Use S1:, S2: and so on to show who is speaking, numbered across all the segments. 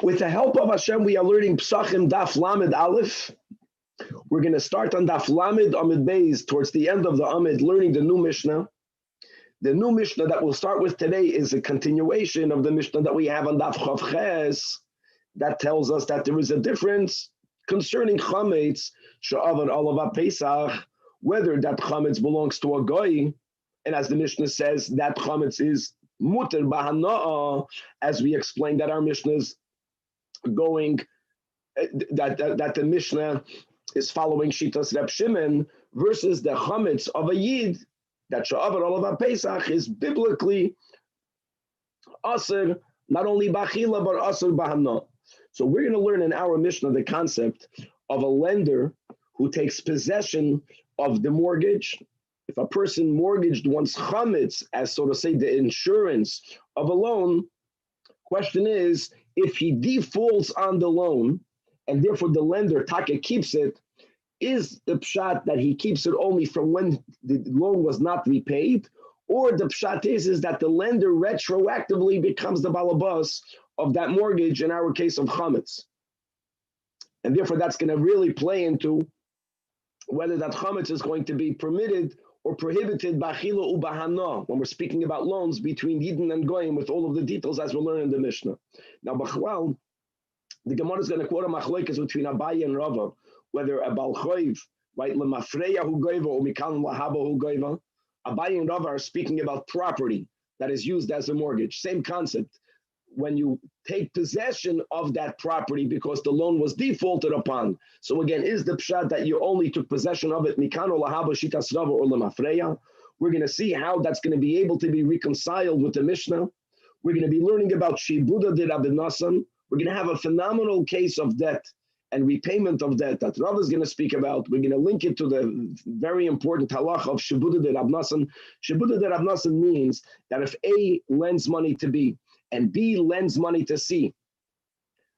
S1: With the help of Hashem, we are learning Pesachim Daf Lamed Aleph. We're going to start on Daf Lamed Amid Beis, towards the end of the Amid, learning the new Mishnah. The new Mishnah that we'll start with today is a continuation of the Mishnah that we have on Daf Chav Ches, that tells us that there is a difference concerning Chametz, She'avad Olav Pesach, whether that Chametz belongs to a Goy, and as the Mishnah says, that Chametz is Muter Bahana'a, as we explained that our Mishnah is going, that the Mishnah is following Shitas Reb Shimon, versus the Chametz of a Yid, that She'avad Olav Pesach is biblically Asr, not only Bachila, but Asr Bahana'a. So we're going to learn in our Mishnah the concept of a lender who takes possession of the mortgage. If a person mortgaged one's chametz, as so to say, the insurance of a loan, question is, if he defaults on the loan, and therefore the lender, Taka, keeps it, is the pshat that he keeps it only from when the loan was not repaid, or the pshat is that the lender retroactively becomes the balabas of that mortgage, in our case of chametz. And therefore that's going to really play into whether that chametz is going to be permitted or prohibited b'achila ubahana, when we're speaking about loans between Yidden and Goyim, with all of the details as we're learning in the Mishnah. Now, b'chlal, the Gemara is going to quote a machlokes between Abaye and Rava, whether a bal choiv, right, lemafreya hu goiva or mikan lahaba hu goiva. Abaye and Rava are speaking about property that is used as a mortgage. Same concept. When you take possession of that property because the loan was defaulted upon. So again, is the pshat that you only took possession of it, mikano lahaba shitas rava or lemafreya? We're going to see how that's going to be able to be reconciled with the Mishnah. We're going to be learning about shibuda de Rabbi Nasan. We're going to have a phenomenal case of debt and repayment of debt that Rav is going to speak about. We're going to link it to the very important halach of shibuda de Rabbi Nasan. Shibuda de Rabbi Nasan means that if A lends money to B, and B lends money to C.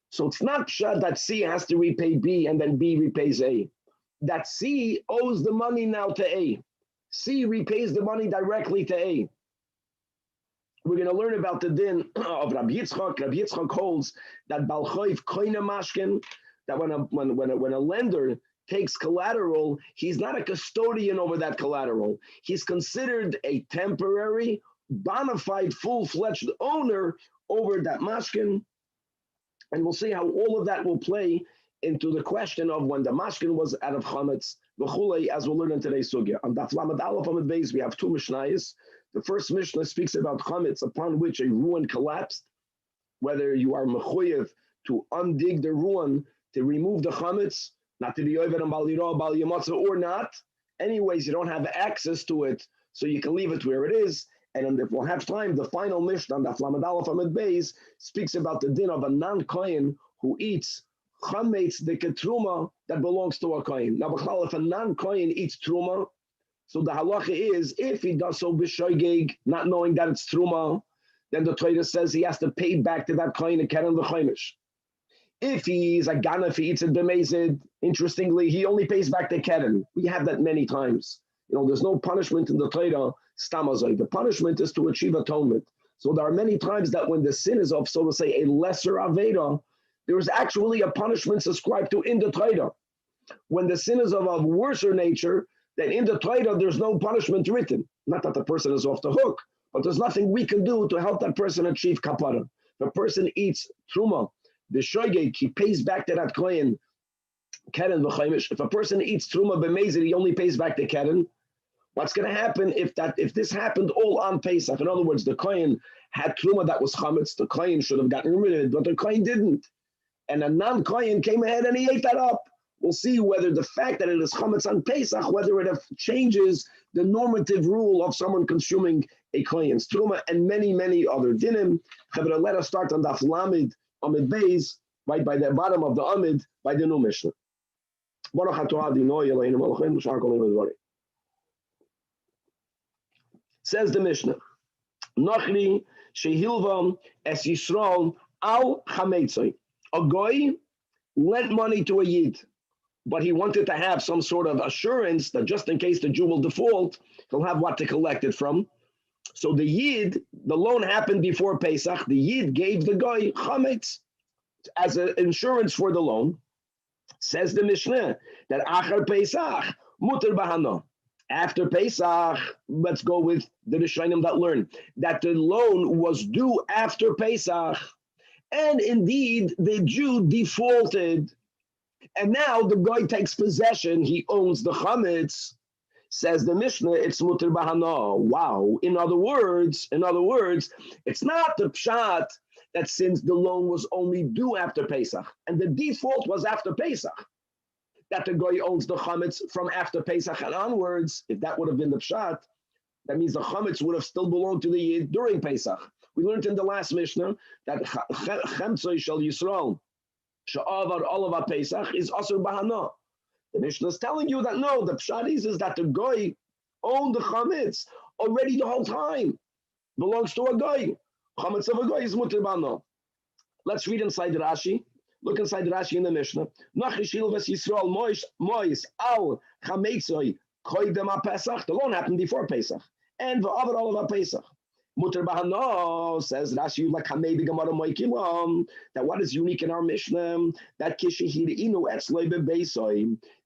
S1: So it's not pshat that C has to repay B and then B repays A. That C owes the money now to A. C repays the money directly to A. We're going to learn about the din of Rabbi Yitzchak. Rabbi Yitzchak holds that Bal Choiv Koine Mashkin, that when a lender takes collateral, he's not a custodian over that collateral. He's considered a temporary, bona fide, full-fledged owner over that mashkin. And we'll see how all of that will play into the question of when the mashkin was out of chametz, v'chulei, as we'll learn in today's sugya. On Daf Lamed Aleph Amud Beis, we have two mishnayos. The first mishnah speaks about chametz upon which a ruin collapsed, whether you are mechuyev to undig the ruin, to remove the chametz, not to be oived and bal yirah, bal yamatza, or not. Anyways, you don't have access to it, so you can leave it where it is. And if we'll have time, the final Mishnah, the Lamed Aleph Amud Beis, speaks about the din of a non-kohen who eats chametz de ketruma that belongs to a kohen. Now, if a non-kohen eats truma, so the halacha is, if he does so b'shoigeg, not knowing that it's truma, then the Torah says he has to pay back to that kohen a keren v'chaimish. If he's a ganef, he eats it b'mezid, interestingly, he only pays back the keren. We have that many times. There's no punishment in the Torah. The punishment is to achieve atonement. So there are many times that when the sin is of, so to say, a lesser aveda, there is actually a punishment subscribed to in the Torah. When the sin is of a worser nature, then in the Torah there's no punishment written. Not that the person is off the hook, but there's nothing we can do to help that person achieve kapara. If a person eats truma, the shoygeg, he pays back to that kohen keren v'chaimish. If a person eats truma b'mezid, he only pays back the keren. What's going to happen if this happened all on Pesach? In other words, the kohen had truma that was chametz. The kohen should have gotten rid of it, but the kohen didn't. And a non-kohen came ahead and he ate that up. We'll see whether the fact that it is chametz on Pesach, whether it changes the normative rule of someone consuming a kohen's truma, and many, many other dinim. Let us start on Daf Lamed Amud Beis, right by the bottom of the Amid, by the new Mishnah. Says the Mishnah, Nachri shehilvam es Yisrael al chametzoi. A goy lent money to a yid, but he wanted to have some sort of assurance that just in case the Jew will default, he'll have what to collect it from. So the yid, the loan happened before Pesach. The yid gave the guy chametz as an insurance for the loan. Says the Mishnah that Achar Pesach muter bahana. After Pesach, let's go with the Rishonim that learn that the loan was due after Pesach, and indeed the Jew defaulted, and now the guy takes possession. He owns the chametz. Says the Mishnah, it's muter bahana. Wow. In other words, it's not the pshat that since the loan was only due after Pesach and the default was after Pesach, that the guy owns the chametz from after Pesach and onwards. If that would have been the pshat, that means the chametz would have still belonged to the Yid during Pesach. We learned in the last Mishnah that chemtzoi shel Yisrael she'avar olav Pesach is asur bahana. The Mishnah is telling you that no, the pshat is that the guy owned the chametz already the whole time. Belongs to a guy. Chametz of a guy is muter bahana. Let's read inside the Rashi. Look inside the Rashi in the Mishnah. The loan happened before Pesach. And all of Pesach. Muter bahana, says Rashi, like that what is unique in our Mishnah, that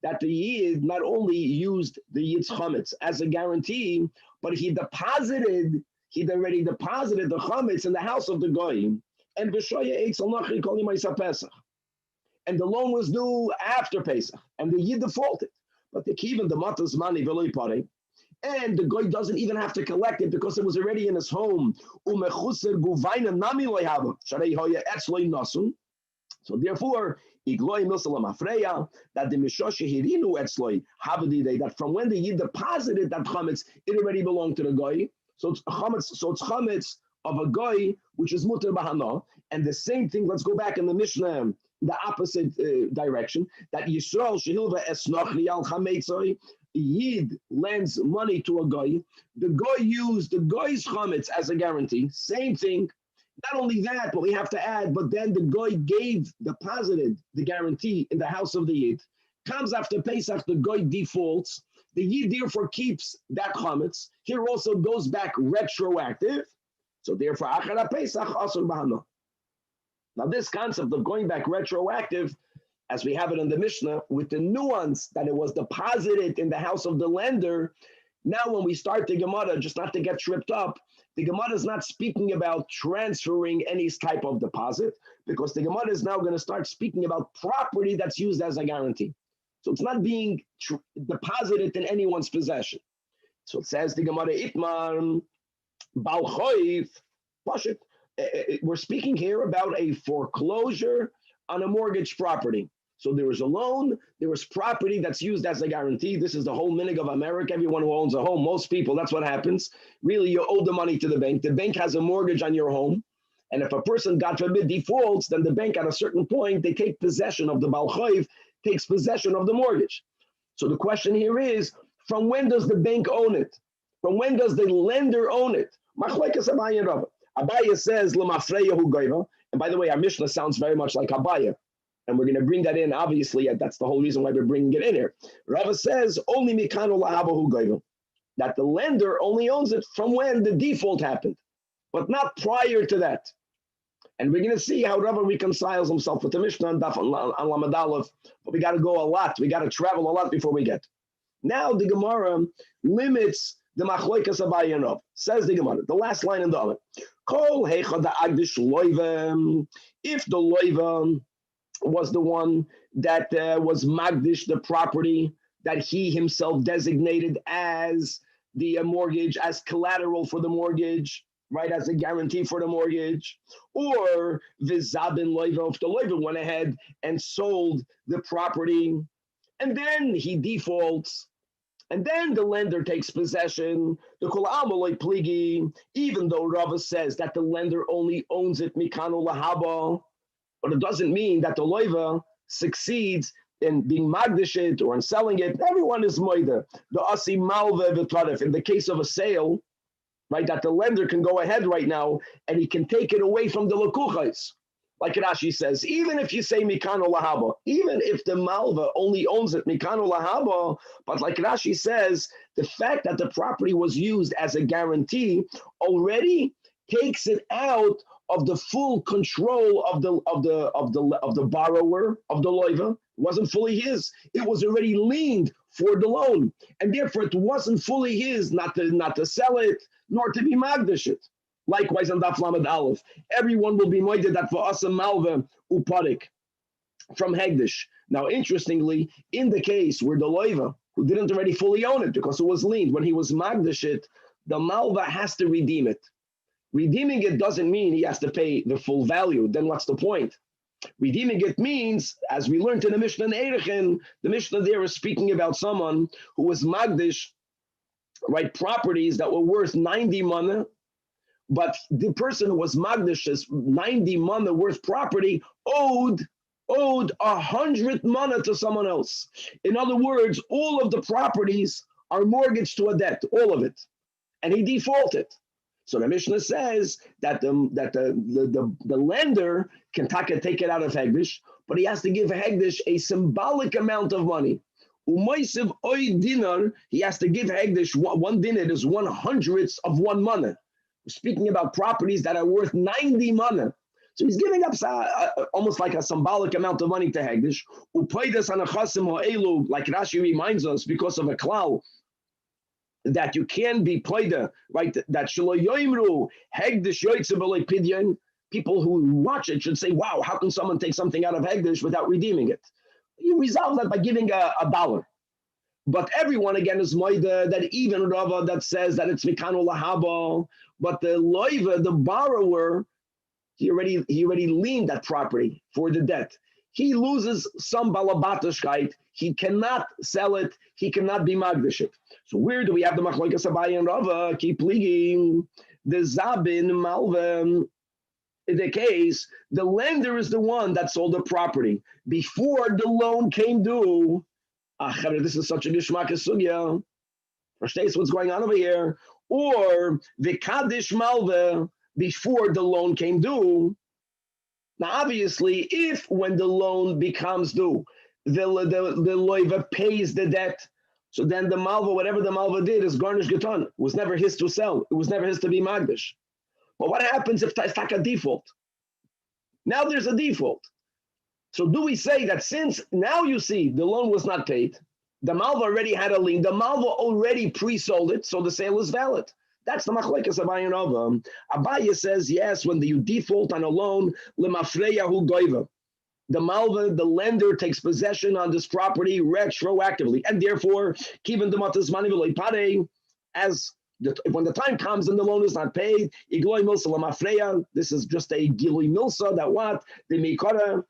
S1: that the Yid not only used the Yid's chametz as a guarantee, but he already deposited the chametz in the house of the goy. And and the loan was due after Pesach, and the Yid defaulted. But the kivin the matas money veloy pare, and the guy doesn't even have to collect it because it was already in his home. So therefore, that the that from when the Yid deposited that chametz, it already belonged to the guy. So it's chametz of a guy which is muter bahana, and the same thing. Let's go back in the Mishnah, the opposite direction. That Yisrael shehilva esnochli al chametzoi. Yid lends money to a guy. The guy used the guy's chametz as a guarantee. Same thing. Not only that, but we have to add. But then the guy deposited the guarantee in the house of the Yid. Comes after Pesach, the guy defaults. The Yid therefore keeps that chametz. Here also goes back retroactive. So therefore, achar Pesach asur bahana. Now this concept of going back retroactive, as we have it in the Mishnah, with the nuance that it was deposited in the house of the lender. Now when we start the Gemara, just not to get tripped up, the Gemara is not speaking about transferring any type of deposit, because the Gemara is now going to start speaking about property that's used as a guarantee. So it's not being deposited in anyone's possession. So it says the Gemara, Itmar, Bal Choif, Pashit. We're speaking here about a foreclosure on a mortgage property. So there was a loan, there was property that's used as a guarantee. This is the whole minig of America. Everyone who owns a home, most people, that's what happens. Really, you owe the money to the bank. The bank has a mortgage on your home. And if a person, God forbid, defaults, then the bank at a certain point, they take possession of the Bal Choif, takes possession of the mortgage. So the question here is, from when does the bank own it? From when does the lender own it? Machlekes Abaye and Rabbi. Abaye says, L'mafreya hu goyva. And by the way, our Mishnah sounds very much like Abaye. And we're going to bring that in, obviously. That's the whole reason why we're bringing it in here. Rava says, only mikano lahaba hu goyva. That the lender only owns it from when the default happened, but not prior to that. And we're going to see how Rava reconciles himself with the Mishnah and Daf on Lamed Aleph. But we got to go a lot. We got to travel a lot before we get. Now the Gemara limits the Machlokes Abaye and Rav. Says the Gemara, the last line in the Amid. Kol heicha da'agdish loiva. If the loiva was the one that was magdish, the property that he himself designated as the mortgage, as collateral for the mortgage, right, as a guarantee for the mortgage, or vizabin loiva, if the loiva went ahead and sold the property, and then he defaults, and then the lender takes possession, the kol amaloi pligi, even though Rava says that the lender only owns it mikano lahaba, but it doesn't mean that the loiva succeeds in being magdishit or in selling it. Everyone is moida. The asi malve v'tarif. In the case of a sale, right, that the lender can go ahead right now and he can take it away from the lekuchais. Like Rashi says, even if you say mikano lahaba, even if the malva only owns it mikano lahaba, but like Rashi says, the fact that the property was used as a guarantee already takes it out of the full control of the borrower, of the loiva. It wasn't fully his. It was already liened for the loan, and therefore it wasn't fully his not to sell it nor to be magdish it. Likewise on Daf Lamed Aleph, everyone will be moided that for us a malva uparik from Hegdish. Now, interestingly, in the case where the loiva, who didn't already fully own it because it was liened, when he was magdish it, the malva has to redeem it. Redeeming it doesn't mean he has to pay the full value. Then what's the point? Redeeming it means, as we learned in the Mishnah in Erechin, the Mishnah there is speaking about someone who was magdish, right, properties that were worth 90 mana, but the person who was magdish's 90 mana worth property owed 100 mana to someone else. In other words, all of the properties are mortgaged to a debt, all of it, and he defaulted. So the Mishnah says that the lender can take it out of Hegdish, but he has to give Hegdish a symbolic amount of money. Umaysiv oy dinar, he has to give Hegdish one dinar is 1/100th of 1 mana. We're speaking about properties that are worth 90 mana. So he's giving up almost like a symbolic amount of money to Hegdish. Upaydas anachasim ha'elu, like Rashi reminds us, because of a klal, that you can be playda, right? That shelo yoimru Hegdish yoytze b'lei pidyon. People who watch it should say, "Wow, how can someone take something out of Hegdish without redeeming it?" You resolve that by giving $1. But everyone again is moida that even Rava that says that it's mikano lahaba, but the loiva, the borrower, he already liened that property for the debt. He loses some balabatashkeit. He cannot sell it. He cannot be magdish it. So where do we have the machlokes Abaye and Rava? Keep leaking. The zabin malvem. In the case, the lender is the one that sold the property before the loan came due. This is such a gishmak sugya. Verstehst what's going on over here? Or the kaddish malve before the loan came due. Now, obviously, if when the loan becomes due, the loiva pays the debt, so then the malva, whatever the malva did, is garnish geton. It was never his to sell. It was never his to be magdish. But what happens if it's like a default? Now there's a default. So do we say that since now you see the loan was not paid, the malva already had a lien, the malva already pre-sold it, so the sale is valid? That's the machlekes Abaye and Rava. Abaye says, yes, when you default on a loan, lemafreyahu goiva. The malva, the lender, takes possession on this property retroactively, and therefore, kiven dematas mani v'lo pare, as when the time comes and the loan is not paid, igloi milsa lemafreya. This is just a gilui milsa that what the mikara.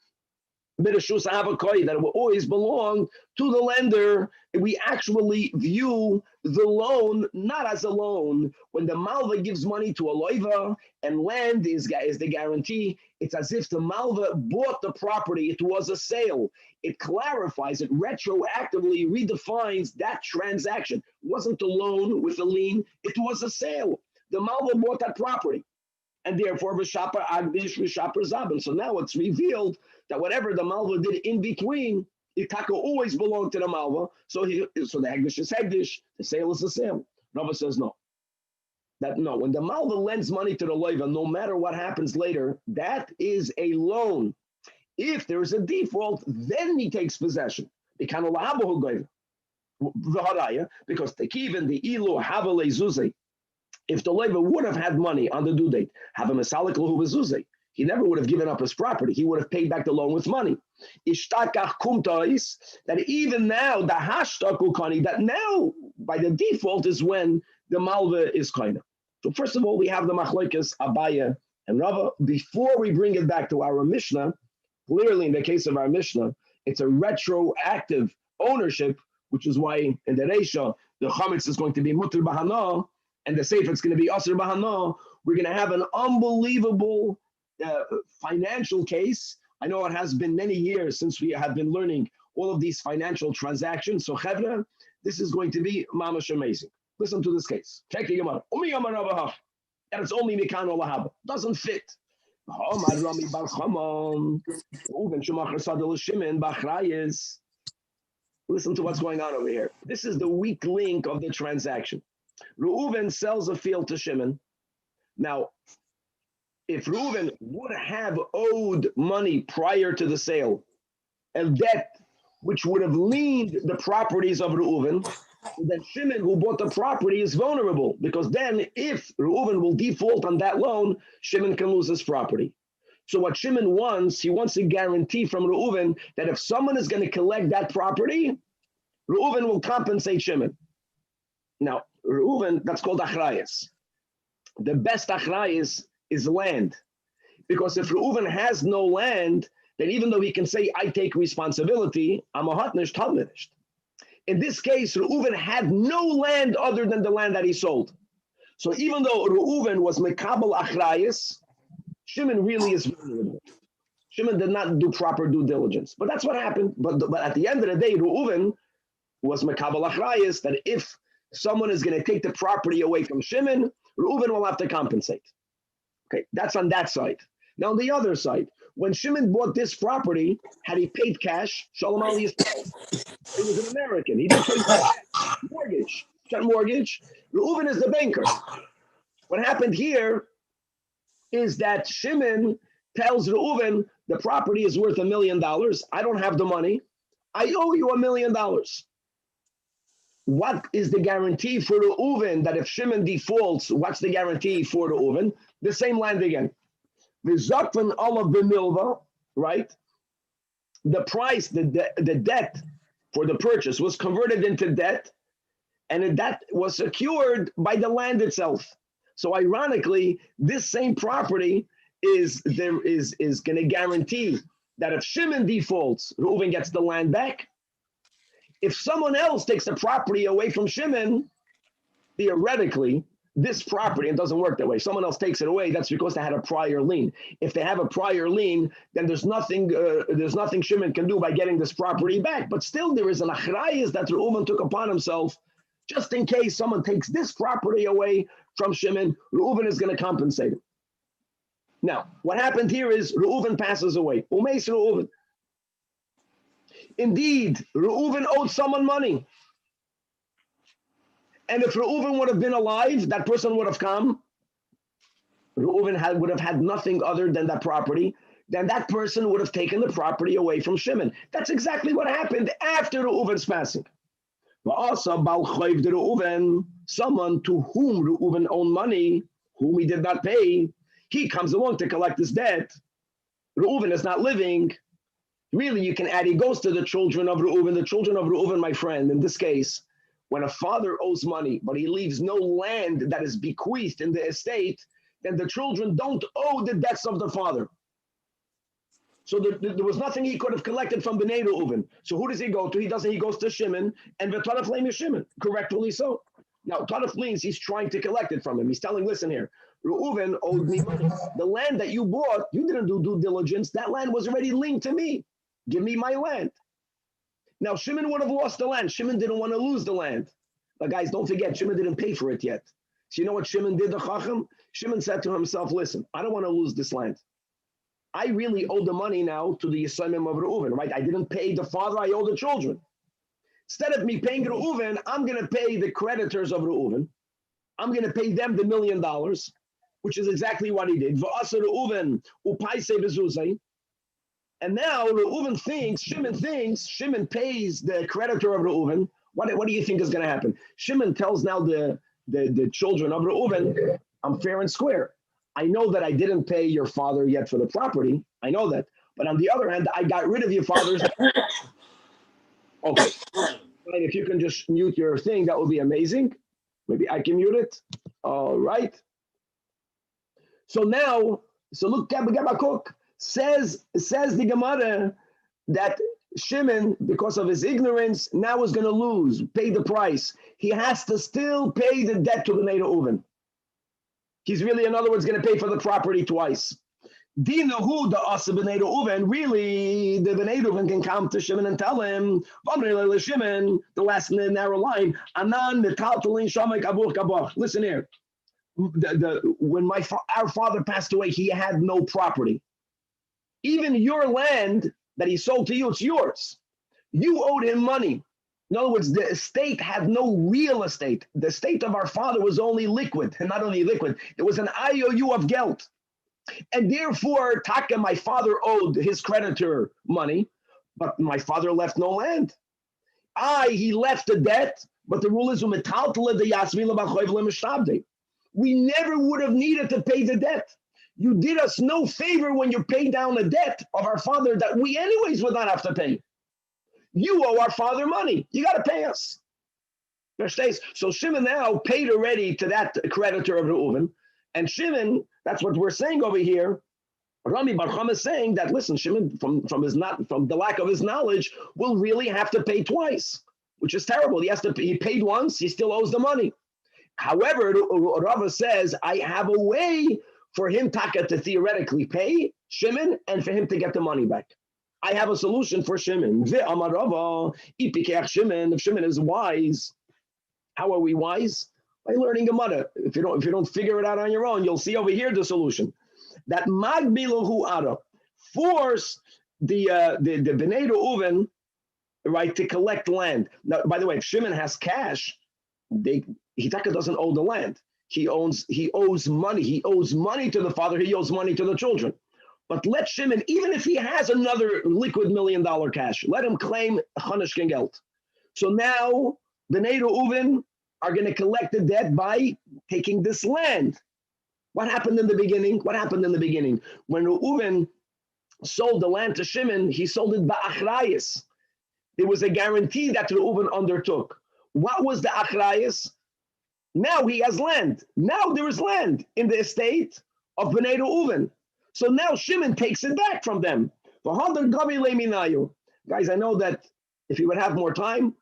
S1: That it will always belong to the lender. We actually view the loan not as a loan. When the malva gives money to a loiva and land is the guarantee, it's as if the malva bought the property. It was a sale. It clarifies, it retroactively redefines that transaction. It wasn't a loan with a lien, it was a sale. The malva bought that property. And therefore, v'shaper agdish, v'shaper zabin. So now it's revealed that whatever the malva did in between, itaka always belonged to the malva. So the hegdish is hegdish, the sale is the sale. Rava says no. When the malva lends money to the loiva, no matter what happens later, that is a loan. If there is a default, then he takes possession. Because the tekiven, the ilu havale zuzay. If the loiva would have had money on the due date, have a mesalik lahu v'zuzay, he never would have given up his property. He would have paid back the loan with money. Ishtakach kumtais, that even now, the hashtaku kani, that now, by the default, is when the malva is kaina. So first of all, we have the machlokes Abaye and Rava. Before we bring it back to our Mishnah, clearly in the case of our Mishnah, it's a retroactive ownership, which is why in the Reisha, the chametz is going to be mutter bahana, and the sefer it's going to be asr bahana. We're going to have an unbelievable financial case. I know it has been many years since we have been learning all of these financial transactions. So chevra, this is going to be mamash amazing. Listen to this case. Check the Gemara. And it's only mikano lahab. Doesn't fit. Listen to what's going on over here. This is the weak link of the transaction. Reuven sells a field to Shimon. Now, if Reuven would have owed money prior to the sale, a debt which would have liened the properties of Reuven, then Shimon, who bought the property, is vulnerable, because then if Reuven will default on that loan, Shimon can lose his property. So what Shimon wants, he wants a guarantee from Reuven that if someone is going to collect that property, Reuven will compensate Shimon. Now, Reuven, that's called achrayas. The best achrayas is land. Because if Reuven has no land, then even though he can say, I take responsibility, I'm a hatnish, talmidish. In this case, Reuven had no land other than the land that he sold. So even though Reuven was mekabel achrayas, Shimon really is vulnerable. Shimon did not do proper due diligence. But that's what happened. But at the end of the day, Reuven was mekabel achrayas, that if someone is going to take the property away from Shimon, Reuven will have to compensate. Okay, that's on that side. Now on the other side, when Shimon bought this property, had he paid cash, Shalom Aliyah, he was an American. He didn't pay mortgage. Mortgage. Reuven is the banker. What happened here is that Shimon tells Reuven, the property is worth $1 million. I don't have the money. I owe you $1 million. What is the guarantee for Reuven that if Shimon defaults, what's the guarantee for Reuven? The same land again. The Zakvan Olav B'milva, right? The price, the debt for the purchase was converted into debt, and that was secured by the land itself. So ironically, this same property is going to guarantee that if Shimon defaults, Reuven gets the land back. If someone else takes the property away from Shimon, theoretically, this property, it doesn't work that way. Someone else takes it away, that's because they had a prior lien. If they have a prior lien, then there's nothing Shimon can do by getting this property back. But still, there is an achrayas that Reuven took upon himself, just in case someone takes this property away from Shimon, Reuven is going to compensate him. Now, what happened here is Reuven passes away. Umeis Reuven. Indeed, Reuven owed someone money. And if Reuven would have been alive, that person would have come. Reuven would have had nothing other than that property. Then that person would have taken the property away from Shimon. That's exactly what happened after Reuven's passing. But also, Reuven, someone to whom Reuven owed money, whom he did not pay, he comes along to collect his debt. Reuven is not living. Really, you can add, he goes to the children of Reuven. The children of Reuven, my friend, in this case, when a father owes money, but he leaves no land that is bequeathed in the estate, then the children don't owe the debts of the father. So there was nothing he could have collected from Bnei Reuven. So who does he go to? He goes to Shimon, and V'taraf leim is Shimon, correctly so. Now, Taraf means he's trying to collect it from him. He's telling, listen here, Reuven owed me money. The land that you bought, you didn't do due diligence. That land was already linked to me. Give me my land. Now, Shimon would have lost the land. Shimon didn't want to lose the land. But guys, don't forget, Shimon didn't pay for it yet. So you know what Shimon did, the Chacham? Shimon said to himself, listen, I don't want to lose this land. I really owe the money now to the Yisraelim of Reuven, right? I didn't pay the father, I owe the children. Instead of me paying Reuven, I'm going to pay the creditors of Reuven. I'm going to pay them the $1 million, which is exactly what he did. And now Shimon pays the creditor of Reuven. What do you think is going to happen? Shimon tells now the children of Reuven, I'm fair and square. I know that I didn't pay your father yet for the property. I know that. But on the other hand, I got rid of your father's. Okay. If you can just mute your thing, that would be amazing. Maybe I can mute it. All right. So now, look, Gabba Cook says the Gemara that Shimon, because of his ignorance, now is going to lose, pay the price. He has to still pay the debt to the Bnei Reuven. He's really, in other words, going to pay for the property twice. Dinahu the Asa Bnei Reuven, really, the Bnei Reuven can come to Shimon and tell him, Shimon, the last narrow line, Anan Mitaltalin Shamek Abuch Kabach. Listen here. When our father passed away, he had no property. Even your land that he sold to you, it's yours. You owed him money. In other words, the estate had no real estate. The estate of our father was only liquid, and not only liquid, it was an IOU of geld. And therefore, Taka, my father owed his creditor money, but my father left no land. He left the debt, but the rule is we never would have needed to pay the debt. You did us no favor when you paid down the debt of our father that we anyways would not have to pay. You owe our father money. You got to pay us. So Shimon now paid already to that creditor of Reuven. And Shimon, that's what we're saying over here. Rami Bar Chama is saying that, listen, Shimon, from the lack of his knowledge, will really have to pay twice, which is terrible. He paid once, he still owes the money. However, Rava says, I have a way for him, Taka, to theoretically pay Shimon and for him to get the money back. I have a solution for Shimon. If Shimon is wise, how are we wise? By learning Gemara. If you don't figure it out on your own, you'll see over here the solution. That magbilahu ara, force the Bnei Reuven, right, to collect land. Now, by the way, if Shimon has cash, Hitaka doesn't owe the land. He owes money. He owes money to the father. He owes money to the children. But let Shimon, even if he has another liquid $1 million cash, let him claim Chanishkin Geld. So now Bnei Reuven are going to collect the debt by taking this land. What happened in the beginning? When Reuven sold the land to Shimon, he sold it ba'achrayis. There was a guarantee that Reuven undertook. What was the achrayis? Now he has land. Now there is land in the estate of Bnei Reuven. So now Shimon takes it back from them. Guys, I know that if you would have more time,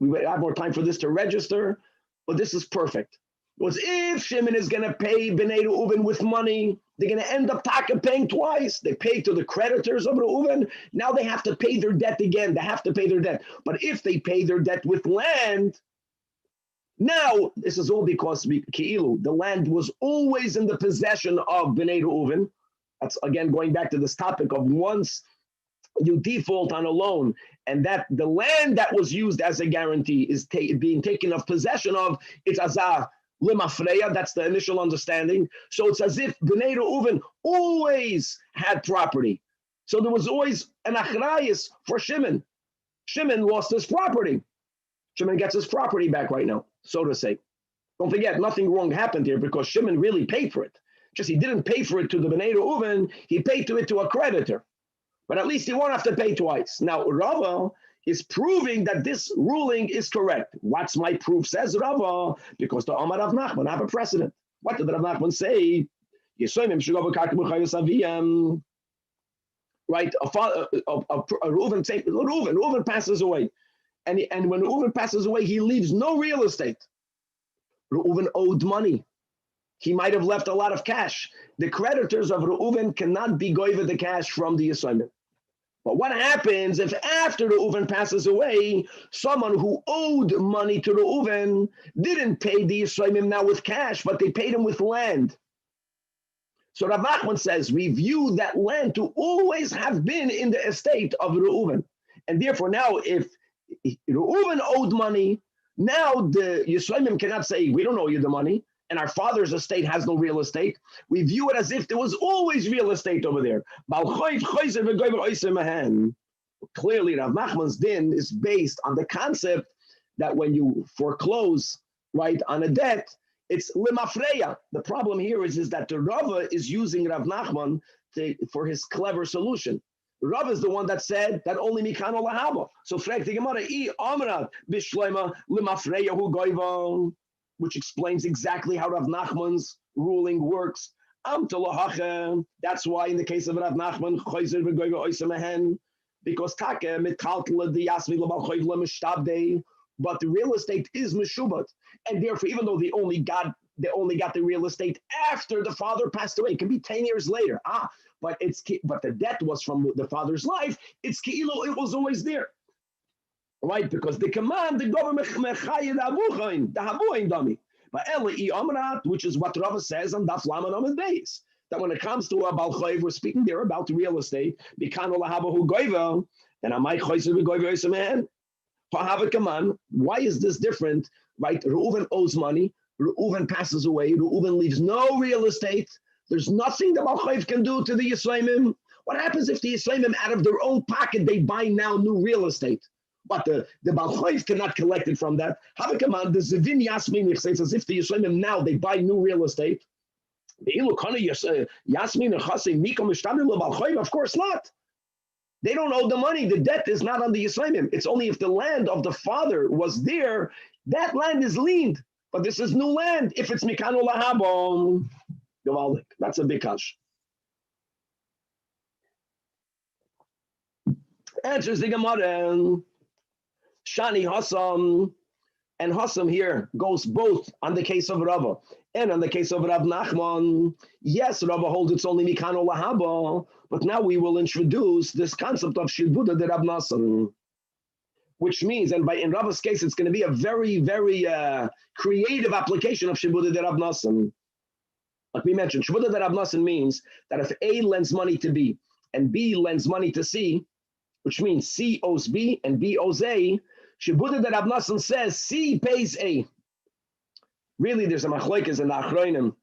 S1: we would have more time for this to register, but this is perfect. Because if Shimon is going to pay Bnei Reuven with money, they're going to end up paying twice. They pay to the creditors of Reuven. Now they have to pay their debt again. They have to pay their debt. But if they pay their debt with land, now this is all because the land was always in the possession of Bnei Reuven. That's again going back to this topic of once you default on a loan and that the land that was used as a guarantee is being taken of possession of, it's azah limafreya, that's the initial understanding. So it's as if Bnei Reuven always had property. So there was always an achrayis for Shimon. Shimon lost his property. Shimon gets his property back right now, so to say. Don't forget, nothing wrong happened here because Shimon really paid for it. Just he didn't pay for it to the Bnei Reuven, he paid to it to a creditor. But at least he won't have to pay twice. Now, Rava is proving that this ruling is correct. What's my proof, says Rava? Because the Amar Rav Nachman have a precedent. What did Rav Nachman say? Right? Reuven passes away. And when Reuven passes away, he leaves no real estate. Reuven owed money. He might have left a lot of cash. The creditors of Reuven cannot be goyva the cash from the assignment. But what happens if after Reuven passes away, someone who owed money to Reuven didn't pay the assignment now with cash, but they paid him with land? So Rav Nachman says, we view that land to always have been in the estate of Reuven. And therefore now if Reuven owed money, now the Yisraelim cannot say, we don't owe you the money, and our father's estate has no real estate. We view it as if there was always real estate over there. Clearly, Rav Nachman's din is based on the concept that when you foreclose, right, on a debt, it's limafreya. The problem here is that the Rava is using Rav Nachman for his clever solution. Rav is the one that said that only mikano lahaba. So frag the Gemara, amra bishleima limafreya hu goyva, which explains exactly how Rav Nachman's ruling works. That's why in the case of Rav Nachman, because but the real estate is mishubat, and therefore, even though they only got the real estate after the father passed away, it can be 10 years later. But the debt was from the father's life. It's ke'ilu, it was always there. Right, because the command, the government, but which is what Rava says on Daf Lamed Amud Beis, that when it comes to a balchoiv, we're speaking there about the real estate. Then I might why is this different? Right, Reuven owes money. Reuven passes away. Reuven leaves no real estate. There's nothing the Balchayv can do to the Yisraelim. What happens if the Yisraelim, out of their own pocket, they buy now new real estate? But the Balchayv cannot collect it from that. How come on the Zevin Yasmin says as if the Yisraelim now they buy new real estate? Of course not. They don't owe the money. The debt is not on the Yisraelim. It's only if the land of the father was there, that land is liened. But this is new land. If it's Mikano Lahabom, that's a big hush. Answers the Gemara. Shani Hassan, and Hassan here goes both on the case of Rava and on the case of Rav Nachman. Yes, Rava holds it's only Mikano Lahaba, but now we will introduce this concept of Shibuda de Rav Nassan, which means, and in Rava's case, it's going to be a very, very creative application of Shibuda de Rav Nassan. Like we mentioned, Shibuda de Rav Nassan means that if A lends money to B and B lends money to C, which means C owes B and B owes A, Shibuda de Rav Nassan says C pays A. Really, there's a machlokes in the Achronim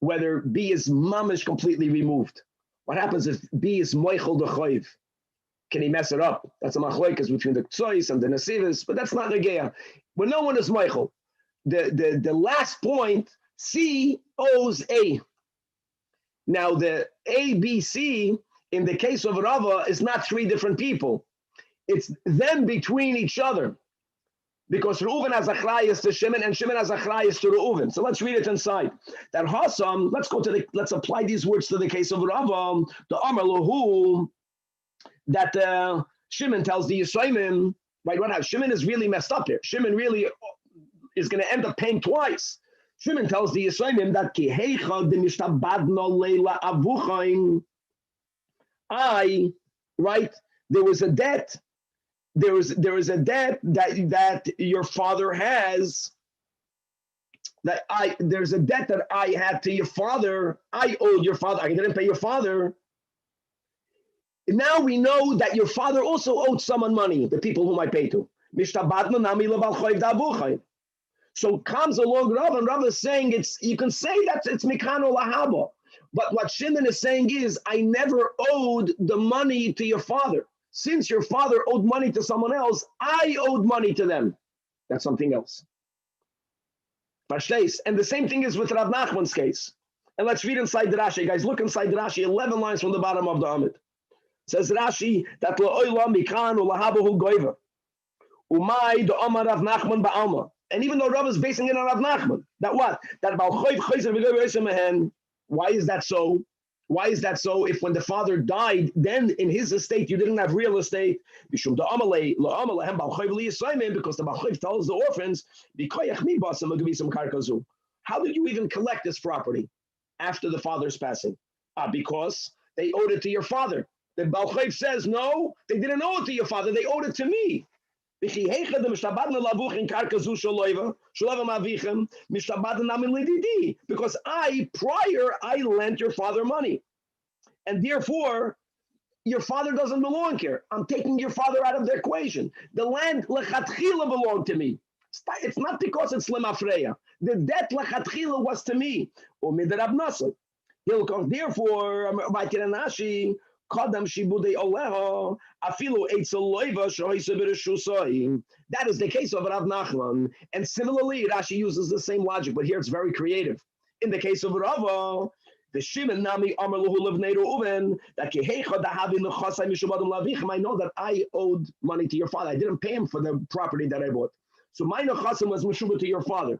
S1: whether B is mamish completely removed. What happens if B is moichel de choiv? Can he mess it up? That's a machlokes between the tzois and the nesivis, but that's not negeya. When no one is moichel, the last point, C owes A. Now the A, B, C in the case of Rava is not three different people. It's them between each other. Because Reuven has achrayas to Shimon and Shimon has achrayas to Reuven. So let's read it inside. That Hassan, let's apply these words to the case of Rava. The Amar Lahu, that Shimon tells the Yisraelim, right? What Shimon is really messed up here. Shimon really is going to end up paying twice. Shimon tells the Yisraelim that ki heicha de mishtabadno leila avuchain. Right? There was a debt. There is a debt that your father has. There's a debt that I had to your father. I owed your father. I didn't pay your father. And now we know that your father also owed someone money, the people whom I pay to. So comes along Rav, and Rav is saying you can say that it's Mikano Lahaba. But what Shimon is saying is, I never owed the money to your father. Since your father owed money to someone else, I owed money to them. That's something else. And the same thing is with Rav Nachman's case. And let's read inside the Rashi. Guys, look inside the Rashi, 11 lines from the bottom of the Amid. Says Rashi, that La'olam Mikan Ulahabahu Goiva. Umay the Omar Rav Nachman Ba'alma. And even though Rav is basing it on Rav Nachman, that what? That about why is that so? Why is that so? If when the father died, then in his estate you didn't have real estate, because the Balchayv tells the orphans, how did you even collect this property after the father's passing? Because they owed it to your father. The Balchayv says, no, they didn't owe it to your father, they owed it to me. Because I lent your father money. And therefore, your father doesn't belong here. I'm taking your father out of the equation. The land lechatchila belonged to me. It's not because it's lemafreya. The debt lechatchila was to me. Therefore, that is the case of Rav Nachman. And similarly, Rashi uses the same logic, but here it's very creative. In the case of Rava, the Shimon Nami Amar Lahu Levnei Reuven, that I know that I owed money to your father. I didn't pay him for the property that I bought. So my Nechasim was Meshubah to your father.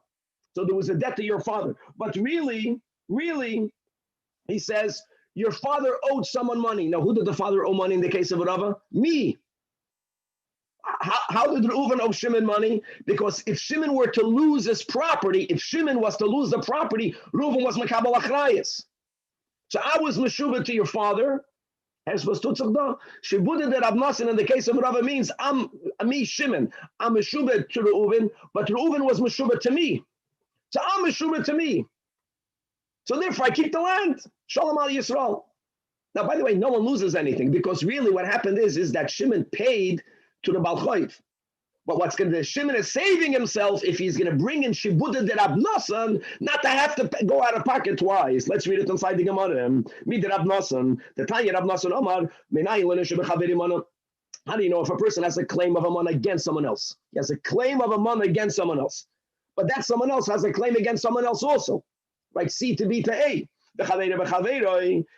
S1: So there was a debt to your father. But really, he says, your father owed someone money. Now, who did the father owe money in the case of Rava? Me. How did Reuven owe Shimon money? Because if Shimon were to lose his property, if Shimon was to lose the property, Reuven was Mekabel Achrayas. So I was Meshubah to your father. Shibuda de Rav Nassan in the case of Rava means me, Shimon. I'm Meshubah to Reuven, but Reuven was Meshubah to me. So I'm Meshubah to me. So therefore, I keep the land. Shalom al Yisrael. Now, by the way, no one loses anything because really what happened is that Shimon paid to the Balchayv. But what's going to, Shimon is saving himself if he's going to bring in Shibuda de Rab Nosson, not to have to go out of pocket twice. Let's read it inside the Gemara. Mi de Rab Nosson, the Tanya Rab Nosson Omar, how do you know if a person has a claim of a man against someone else? He has a claim of a man against someone else. But that someone else has a claim against someone else also. Like C to B to A. That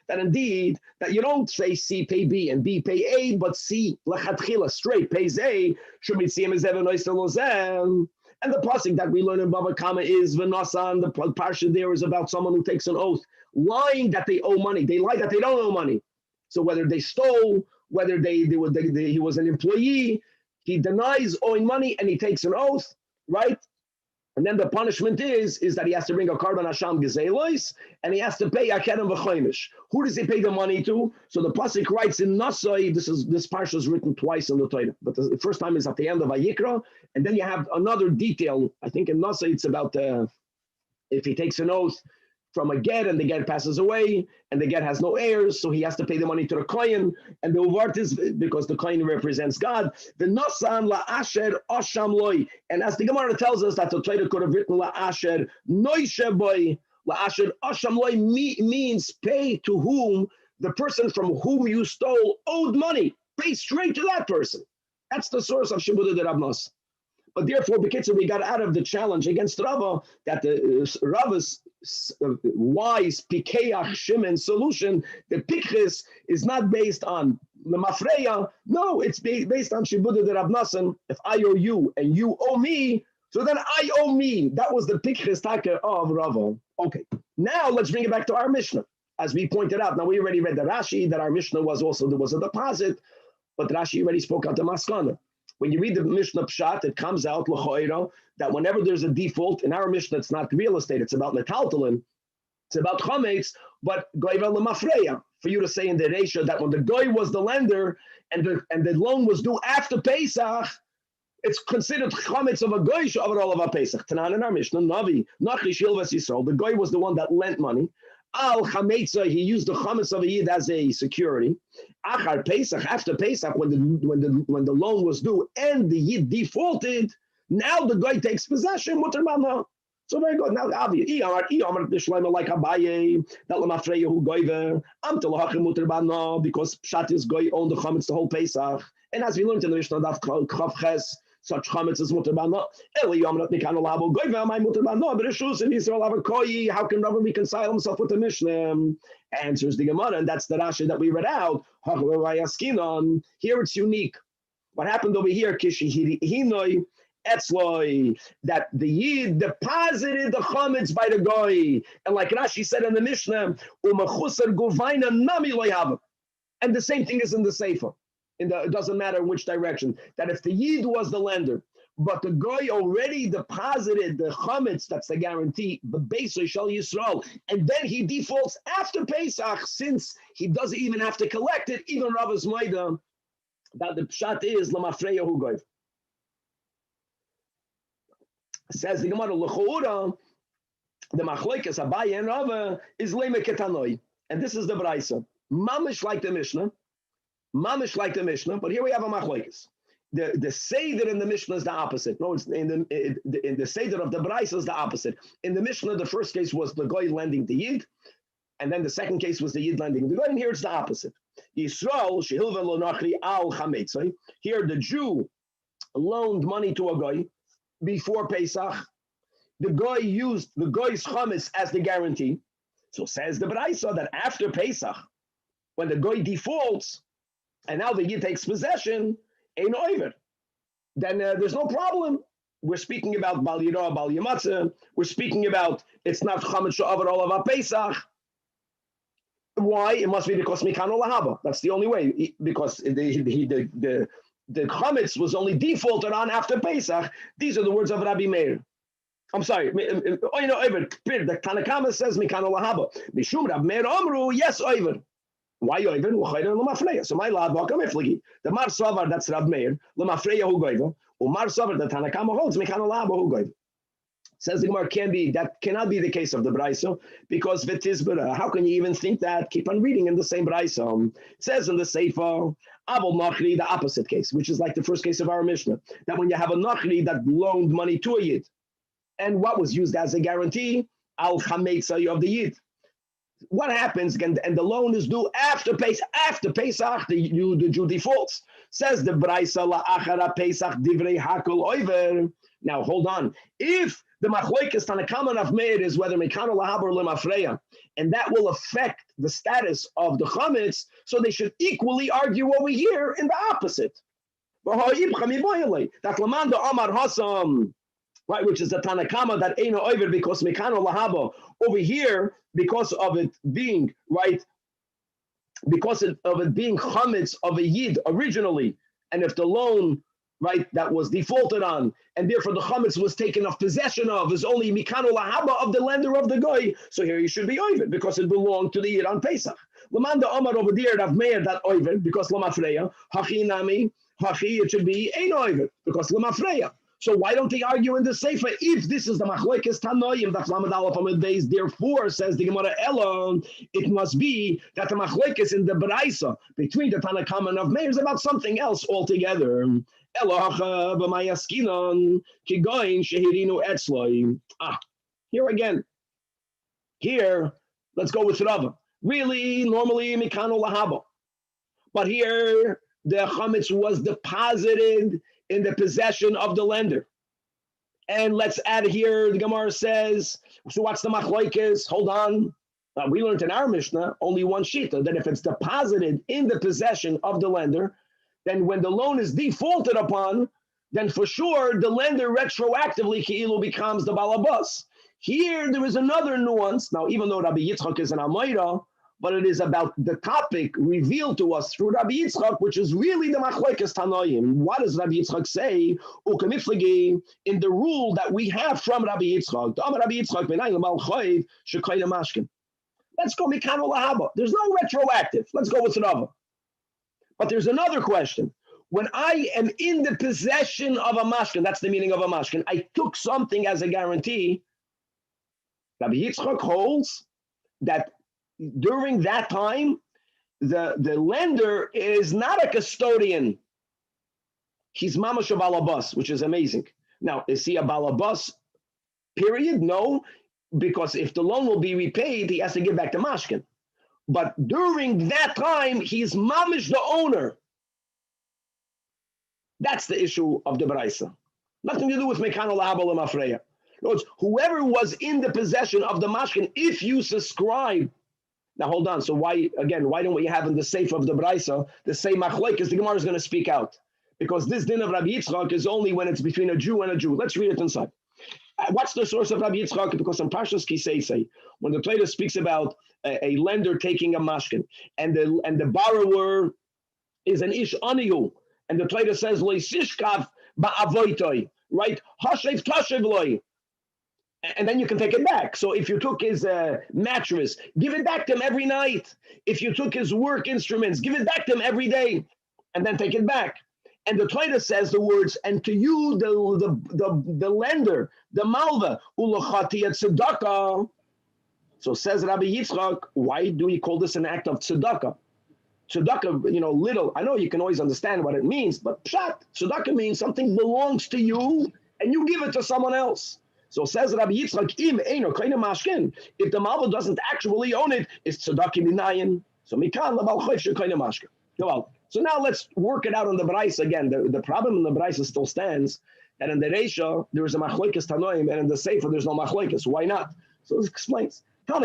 S1: indeed, that you don't say C pay B and B pay A, but C lechatchila straight pays A. Should be C as ever noise to lozem. And the pasuk that we learn in Bava Kama is V'nasan. The parsha there is about someone who takes an oath, lying that they owe money. They lie that they don't owe money. So whether they stole, whether he was an employee, he denies owing money and he takes an oath, right? And then the punishment is that he has to bring a carbon hasham gezelos and he has to pay akedem v'choimish. Who does he pay the money to? So the pasuk writes in Nasai. This parsha is written twice in the Torah, but the first time is at the end of Vayikra, and then you have another detail. I think in Nasai it's about if he takes an oath from a get and the get passes away and the get has no heirs, so he has to pay the money to the kohen. And the uvart is because the kohen represents God. The nosan la asher osham loy, and as the Gemara tells us that the Torah could have written la asher noishe boy, la asher osham loy means pay to whom the person from whom you stole owed money. Pay straight to that person. That's the source of Shibuda de Rab Nos. But therefore, Bekitzer, we got out of the challenge against Rava that the Rava's wise Pikeach Shimon solution, the Pikris, is not based on the Mafreya. No, it's based on Shibuda de Rab Nasan. If I owe you and you owe me, so then I owe me. That was the Pikris Taka of Rava. Okay, now let's bring it back to our Mishnah. As we pointed out, now we already read the Rashi, that our Mishnah was also, there was a deposit, but Rashi already spoke out the Maskana. When you read the Mishnah Pshat, it comes out l'choira that whenever there's a default in our Mishnah, it's not real estate; it's about metaltalin, it's about chametz. But goyva lemafreya, for you to say in the Reisha that when the goy was the lender and the loan was due after Pesach, it's considered chametz of a goy over all of our Pesach. Tanan in our Mishnah, Navi Nachi Shilvas Yisrael, the goy was the one that lent money. Al chametza, he used the chametz of a yid as a security. Achar Pesach, after Pesach, when the loan was due and the yid defaulted, now the guy takes possession. Mutar b'no. So very good. Now obvious. Like Abaye, that lemafreya who goyver. Am telachim mutar b'no because pshat is goy owned the chametz the whole Pesach. And as we learned in the Mishnah Daf Chav Ches, such chametz is mutar b'no. Elyahu not mikano labo goyver my mutar b'no. But Rishus in Israel have a koyi. How can Rabbi reconcile himself with the Mishnah? Answers the Gemara, and that's the Rashi that we read out. Here it's unique. What happened over here, Kishi Etzloi, that the Yid deposited the chametz by the goy, and like Rashi said in the Mishnah, and the same thing is in the Sefer. It doesn't matter in which direction. That if the Yid was the lender, but the goy already deposited the chametz, that's the guarantee, the Beisoy Shal Yisrael, and then he defaults after Pesach, since he doesn't even have to collect it, even Rava's Maida, that the pshat is Lamafreya Hu Goy. Says the Gemara, L'choura, the Machlokes Abaye and Rava is Leme Ketanoi, and this is the Braisa. Mamish like the Mishnah, but here we have a Machlokes. The Seder in the Mishnah is the opposite. No, it's in the Seder of the Braisa is the opposite. In the Mishnah, the first case was the Goy lending the Yid, and then the second case was the Yid lending the Goy, and here it's the opposite. Yisrael, Shehilven lo nachri al chametz. Here the Jew loaned money to a Goy before Pesach. The Goy used the Goy's chametz as the guarantee. So says the Braisa that after Pesach, when the Goy defaults, and now the Yid takes possession, ein oiver, then there's no problem. We're speaking about Bal Yirah, Bal Yamatzah. We're speaking about it's not chametz she'avar all of our Pesach. Why? It must be because mikano lahaba. That's the only way. Because the chametz was only defaulted on after Pesach. These are the words of Rabbi Meir. I'm sorry. The Tanach says mikano lahaba. Mishum Rabbi Meir Omru, yes oiver. Why oiver? So my lad welcome ifligi. The Mar Savar, that's Rab Meir. Lemafreya hu goiva. Umar Savar, the Tanakama holds mikano lahaba hu goiva. Says the Gemara, that cannot be the case of the Braisa, because v'tizbera, how can you even think that? Keep on reading in the same Braisa. It says in the Sefer, Abel Nachri, the opposite case, which is like the first case of our Mishnah, that when you have a Nachri that loaned money to a Yid, and what was used as a guarantee? Al Chametza of the Yid. What happens, and the loan is due after Pesach, the Jew defaults. Says the Braisa, la'achara Pesach divrei hakol oiver. Now, hold on. If the machlokes Tanakama of Meir is whether mekano lahab or lemafreya, and that will affect the status of the chametz, so they should equally argue over here in the opposite. That lamanda Amar Hassan, right, which is the Tanakama that ain't over because mekano lahaba over here, because of it being right, because of it being chametz of a yid originally, and if the loan, right, that was defaulted on, and therefore the chametz was taken of possession of, is only mikano lahaba of the lender of the guy. So here you should be oivid because it belonged to the yid on Pesach. Lamanda Omar over there Rav Meir that oivid because lamafreya hachi nami hachi, it should be ein oivid because lamafreya. So why don't they argue in the Sefer if this is the machlokes tanoim that Lamed Aleph Amud Beis? Therefore, says the Gemara Elon, it must be that the machlokes in the Braisa between the Tanakama and of Meir is about something else altogether. Here again. Here, let's go with Rava. Really, normally mikano lahaba, but here the chametz was deposited in the possession of the lender. And let's add here, the Gemara says, so what's the machlokes? Hold on. We learned in our Mishnah only one shita, that if it's deposited in the possession of the lender, then when the loan is defaulted upon, then for sure the lender retroactively ki'ilu becomes the balabas. Here there is another nuance. Now, even though Rabbi Yitzchak is an Amayra, but it is about the topic revealed to us through Rabbi Yitzchak, which is really the machlokes tanoim. What does Rabbi Yitzchak say? Ukamiflegi, in the rule that we have from Rabbi Yitzchak. Let's go mikano lahaba. There's no retroactive. Let's go with Rava. But there's another question. When I am in the possession of a mashkin, that's the meaning of a mashkin, I took something as a guarantee. Rabbi Yitzchak holds that during that time, the lender is not a custodian. He's mamash a balabas, which is amazing. Now, is he a balabas, period? No, because if the loan will be repaid, he has to give back the mashkin. But during that time, he's mamish the owner. That's the issue of the Braisa. Nothing to do with mekano lahaba lemafreya. Whoever was in the possession of the mashkin, if you subscribe. Now hold on. So why don't we have in the Sefer of the Braisa the same machlokes? The Gemara is going to speak out because this din of Rabbi Yitzchak is only when it's between a Jew and a Jew. Let's read it inside. What's the source of Rabbi Yitzchak? Because in Parshas Kisei, when the Torah speaks about a lender taking a mashkin and the borrower is an ish aniyu, and the Torah says leisishkav ba'avoitoi, right? Hashev tashev loy. And then you can take it back. So if you took his mattress, give it back to him every night. If you took his work instruments, give it back to him every day, and then take it back. And the Torah says the words, and to you, the lender, the malva, ulachati at tzedakah. So says Rabbi Yitzchak, why do we call this an act of tzedakah? Tzedakah, little. I know you can always understand what it means, but pshat, tzedakah means something belongs to you, and you give it to someone else. So says Rabbi Yitzchak, if the malva doesn't actually own it, it's tzedakah minayin. So mikan labal chayv shekayna mashkin. Well, so now let's work it out on the Braisa again. The problem in the Braisa still stands, and in the Reisha there is a machlokes tanoim, and in the Sefer there's no machlokes. Why not? So this explains. The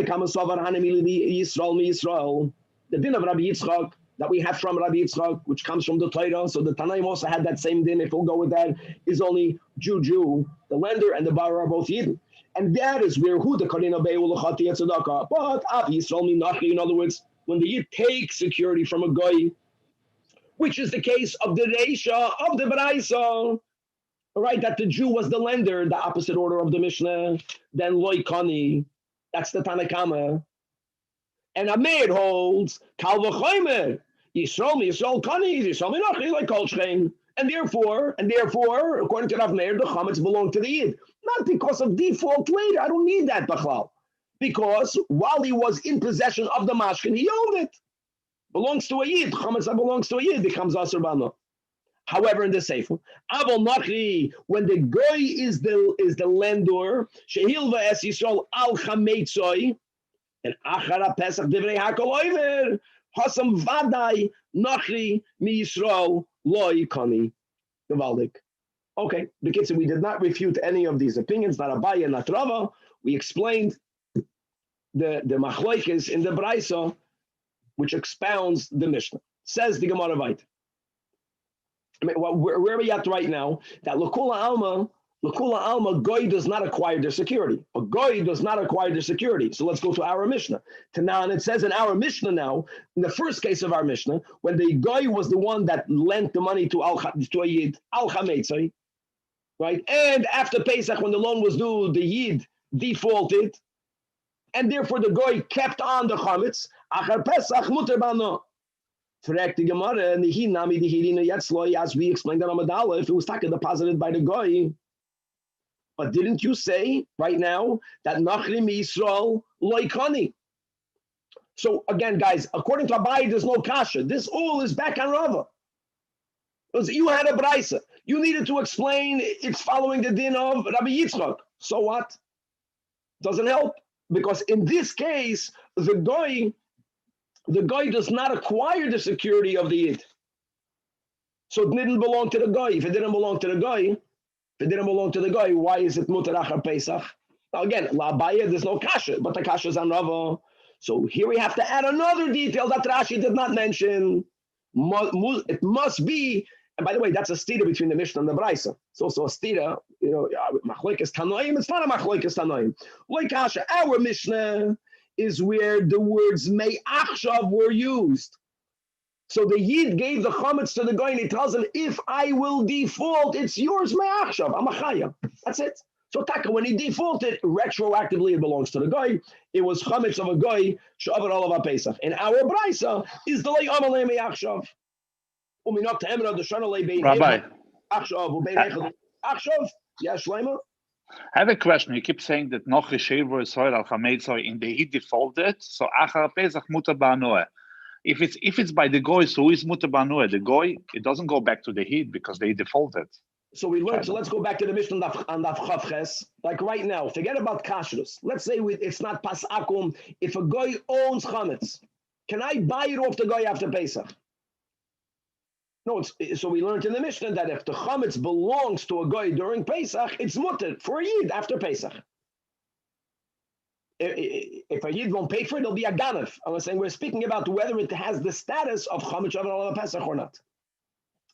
S1: din of Rabbi Yitzchak that we have from Rabbi Yitzchak, which comes from the Torah, so the Tanaim also had that same din, if we'll go with that, is only Jew, the lender and the borrower are both Yidden. And that is where who the Koren Publisher tzedakah. But Av Yisrael minachi, in other words, when the Yid takes security from a guy, which is the case of the Reisha of the Braisa, right, that the Jew was the lender, the opposite order of the Mishnah, then Loi Kani, that's the Tanakama. And Amir holds Kal v'chomer Yisrael Kani Yisrael Minachi like Kol Shchein. And therefore, according to Rav Meir, the chametz belong to the Yid. Not because of default later. I don't need that, Bachlal. Because while he was in possession of the mashkin, he owned it. Belongs to a Yid. Chametz that belongs to a Yid becomes Asur Bano. However, in the Sefer, Avol Nachri, when the goy is the lender, Shehilva Es Yisrael Al Chametzoi, and Achara Pesach Divrei Hakol Oiver, Hasam Vadai Nachri Mi Yisrael Loi Kani. Gavaldik. Okay, because we did not refute any of these opinions, not Abaye, not Rava. We explained the Machlokes in the Braisa, which expounds the Mishnah. Says the Gemara Vayt. I mean, where are we at right now? That L'Kula Alma, Goy does not acquire their security. A Goy does not acquire their security. So let's go to our Mishnah. And it says in our Mishnah now, in the first case of our Mishnah, when the Goy was the one that lent the money to a Yid, Al Chametzai, right? And after Pesach, when the loan was due, the Yid defaulted, and therefore the Goy kept on the Chametz, Achar Pesach Muter Bano. Correct the Gemara, and he nami the hirina yetzloi, as we explained on Amadala, if it was taka deposited by the Goy. But didn't you say right now that Nachri Yisrael loikani? So again, guys, according to Abai, there's no kasha. This all is back on Rava. You had a braisa. You needed to explain it's following the din of Rabbi Yitzchak. So what? Doesn't help, because in this case, the Goy does not acquire the security of the Yid. So it didn't belong to the Goy. If it didn't belong to the Goy, why is it Mutar Achar Pesach? Now again, La Abaya, there's no kasha, but the kasha is on Rava. So here we have to add another detail that Rashi did not mention. It must be, and by the way, that's a stira between the Mishnah and the Braisa. It's also a stira, Machlokes Tanoim, it's not a Machlokes Tanoim. Like kasha, our Mishnah is where the words May Achshav were used. So the Yid gave the chametz to the Goy and he tells him, if I will default, it's yours, May Achshav. I'm a chaya. That's it. So Taka, when he defaulted, retroactively it belongs to the Goy. It was chametz of a Goy, Shavar Olav Pesach. And our Braisa is the Lei Amalei May Achshav. Uminok Ta'emra, the Shanalei Bein
S2: Rabbi.
S1: Achshav, Ubein Achshav. Yeah, Shleima?
S2: I have a question. You keep saying that Nochi Shevu Yisrael Al Chametzoi in the Yid defaulted, so Achar Pesach Mutar Ba'anoeh. If it's by the Goy, so who is Mutar Ba'anoeh? The Goy, it doesn't go back to the Yid because they defaulted.
S1: So we learned. So let's go back to the Mishnah on Daf Chavches. Like right now, forget about kashrus. Let's say it's not pas akum. If a Goy owns chametz, can I buy it off the Goy after Pesach? No, so we learned in the Mishnah that if the chametz belongs to a Goy during Pesach, it's mutter for a Yid after Pesach. If a Yid won't pay for it, it'll be a ganav. I was saying we're speaking about whether it has the status of chametz of Pesach or not.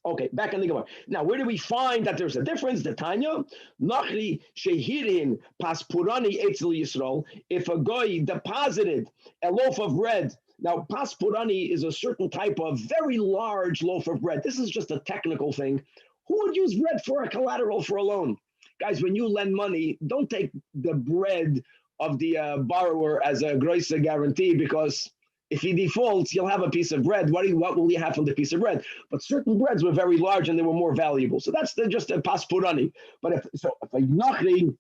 S1: Okay, back in the Gemara. Now, where do we find that there's a difference? The Tanya, Nachri shehirin pas purani etzel Yisrael. If a Goy deposited a loaf of bread. Now, pas purani is a certain type of very large loaf of bread. This is just a technical thing. Who would use bread for a collateral for a loan? Guys, when you lend money, don't take the bread of the borrower as a gross guarantee, because if he defaults, you'll have a piece of bread. What will you have from the piece of bread? But certain breads were very large and they were more valuable. So that's just a pas purani. But if a Nachri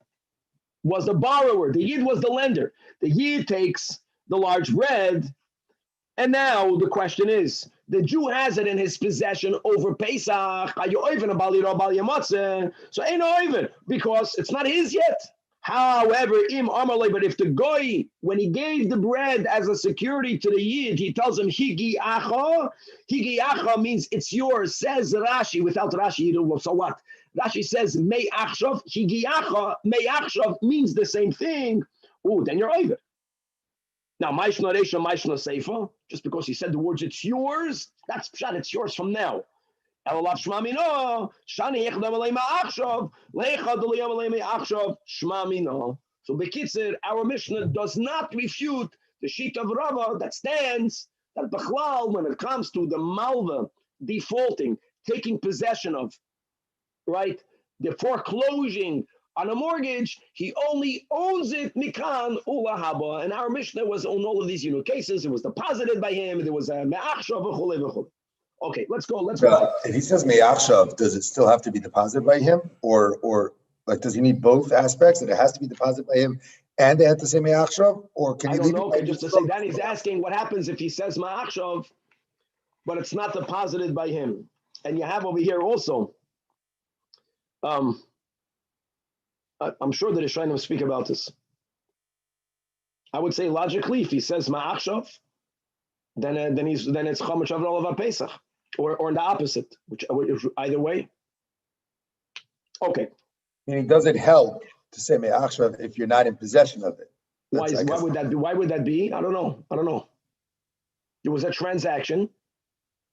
S1: was the borrower, the Yid was the lender. The Yid takes the large bread. And now the question is, the Jew has it in his possession over Pesach. So ain't oiven, because it's not his yet. However, but if the Goy, when he gave the bread as a security to the Yid, he tells him, Higi acha means it's yours, says Rashi. Without Rashi, so what? Rashi says, Mei achshav, Higi acha, Mei achshav means the same thing. Oh, then you're oiven. Now, Maishna Reisha, Maishna Seifa, just because he said the words, it's yours, that's pshat, it's yours from now. So Bekitzer, our Mishnah does not refute the sheet of Rava that stands that Bechlal, when it comes to the Malva defaulting, taking possession of, right, the foreclosing on a mortgage, he only owns it mikan ulahaba. And our Mishnah was on all of these cases. It was deposited by him. There was a me'achshav v'chule v'chule. Okay, let's go. Let's go.
S3: If he says me'achshav, does it still have to be deposited by him, or like does he need both aspects that it has to be deposited by him and they have to say me'achshav, or can
S1: I
S3: he
S1: don't
S3: leave
S1: know.
S3: it
S1: Okay, just to say that he's asking what happens if he says ma'achshav, but it's not deposited by him. And you have over here also. I'm sure that Rishonim speak about this. I would say logically, if he says ma'achshav, then it's chametz shavar olav Pesach, or in the opposite, which either way. Okay.
S3: Meaning, does it help to say me'achshav if you're not in possession of it?
S1: Why would that be? Why would that be? I don't know. There was a transaction.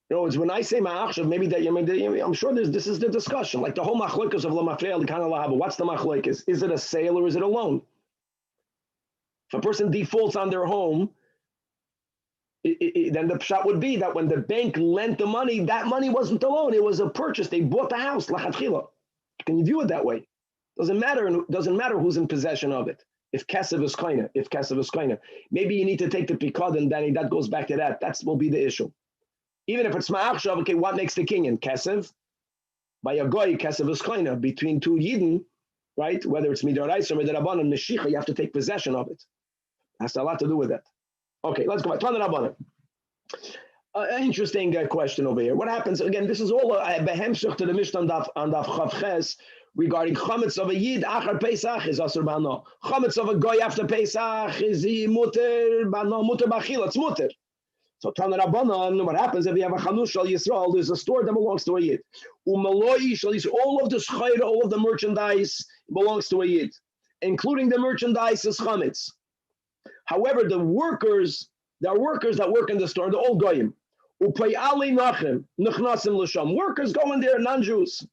S1: It's when I say ma'achshav, maybe that I'm sure this is the discussion. Like the whole machlokas of lamafreya l'kan lahava. What's the machlokas? Is it a sale or is it a loan? If a person defaults on their home, then the pshat would be that when the bank lent the money, that money wasn't a loan; it was a purchase. They bought the house. Lachatchila. Can you view it that way? Doesn't matter who's in possession of it. If kesef is kaina, maybe you need to take the pikad, and then that goes back to that. That will be the issue. Even if it's ma'achshav, okay, what makes the king in kesef? By a goy, kesef is kaina between two yidden, right? Whether it's midorais or midarabanan, meshicha, you have to take possession of it. Has a lot to do with that. Okay, let's go back. Tanach. An interesting question over here. What happens again? This is all a behemshach to the Mishnah on Daf Chavches regarding chametz of a yid achar Pesach is asur bano. Chametz of a goy after Pesach is muter bano muter bachil. It's muter. So Tanach Rabbanan, what happens if you have a chanush shal Yisrael? There's a store that belongs to a yid. Umaloi shal Yisrael. All of the schayra, all of the merchandise belongs to a yid, including the merchandise is chametz. However, there are workers that work in the store, they're all goyim. Workers go in there, non-Jews.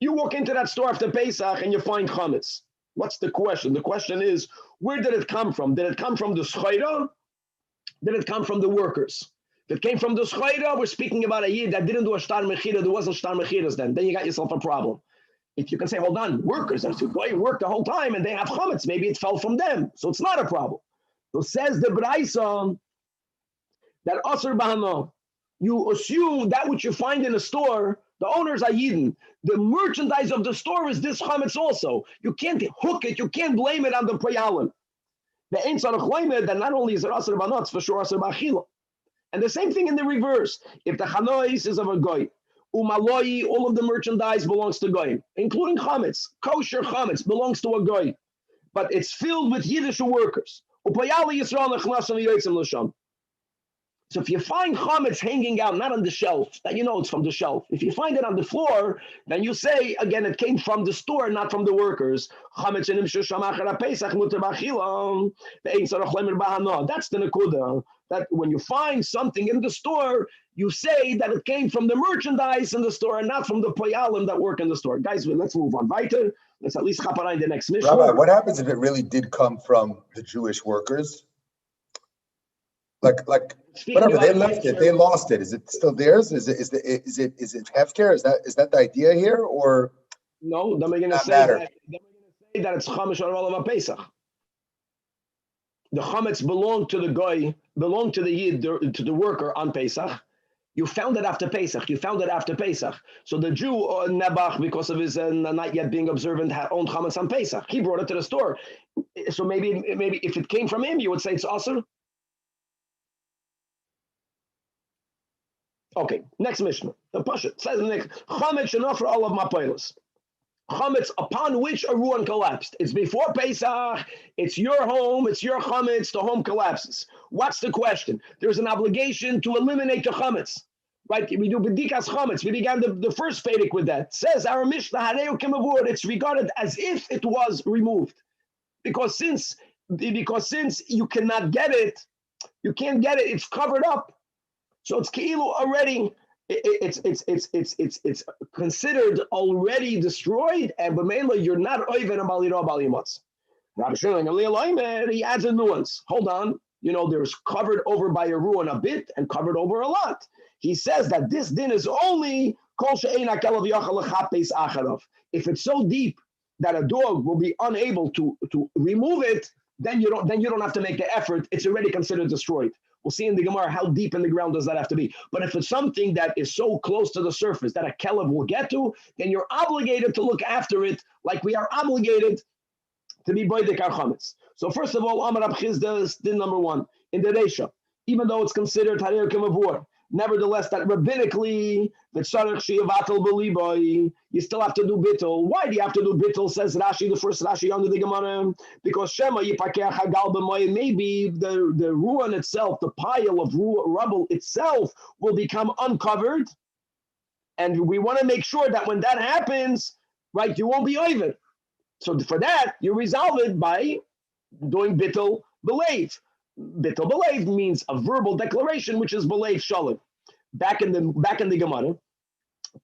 S1: You walk into that store after Pesach and you find chametz. What's the question? The question is, where did it come from? Did it come from the schayra? Did it come from the workers? If it came from the schayra, we're speaking about a yid that didn't do a shtar mechira, there wasn't shtar mechiras then you got yourself a problem. If you can say, hold on, workers, that's going to work the whole time and they have chametz, maybe it fell from them, so it's not a problem. So says the Braisa that asur bahano, you assume that which you find in a store, the owners are yidden. The merchandise of the store is this chametz also. You can't hook it, you can't blame it on the prayalim. The ein tzarich loimed that not only is it asur bahano, it's for sure asur b'achila. And the same thing in the reverse. If the chanois is of a goy, umaloi, all of the merchandise belongs to goy, including chametz. Kosher chametz belongs to a goy, but it's filled with Yiddish workers. So if you find chametz hanging out, not on the shelf, then you know it's from the shelf. If you find it on the floor, then you say, again, it came from the store, not from the workers. That's the nekuda. That when you find something in the store, you say that it came from the merchandise in the store and not from the poyalim that work in the store. Guys, let's move on. Weiter. Let's at least chaparai the next Mishnah.
S3: Rabbi, what happens if it really did come from the Jewish workers? Like whatever, they left it, they lost it. Is it still theirs? Is it hefker? Is that the idea here, or
S1: no? Then we're going to say that it's chametz olav Pesach. The chametz belonged to the goy, belonged to the yid, to the worker on Pesach. You found it after Pesach. So the Jew, Nebuch, because of his not yet being observant, owned chametz on Pesach. He brought it to the store. So maybe if it came from him, you would say it's asur. Okay, next Mishnah. The Pasha says the next chametz shenofra all of mapilos. Chametz upon which a ruin collapsed. It's before Pesach. It's your home. It's your chametz. The home collapses. What's the question? There's an obligation to eliminate the chametz, right? We do bedikas chametz. We began the first Vedic with that. Says our Mishnah, hareu kemavur. It's regarded as if it was removed, because since you cannot get it, it's covered up. So it's keilu already. It's considered already destroyed, and b'meila you're not oiven abaliro abalimotz. Rabbi Shimon he adds a nuance. Hold on, there's covered over by a ruin a bit and covered over a lot. He says that this din is only kol she'ein hakelav yachal lechapes acharav. If it's so deep that a dog will be unable to remove it, then you don't have to make the effort. It's already considered destroyed. We'll see in the Gemara how deep in the ground does that have to be. But if it's something that is so close to the surface that a kelev will get to, then you're obligated to look after it like we are obligated to be boydek our chametz. So first of all, Amar Rab Chizda is din number one in the Reisha, even though it's considered harir kemavur. Nevertheless, that rabbinically, you still have to do bittul. Why do you have to do bittul? Says Rashi, the first Rashi under the Gemara, because Shema yipakeach hagal b'mayim. Maybe the ruin itself, the pile of rubble itself, will become uncovered, and we want to make sure that when that happens, right, you won't be over. So for that, you resolve it by doing bittul b'leiv. Bittul b'leiv means a verbal declaration, which is b'leiv shalom. Back in the Gemara,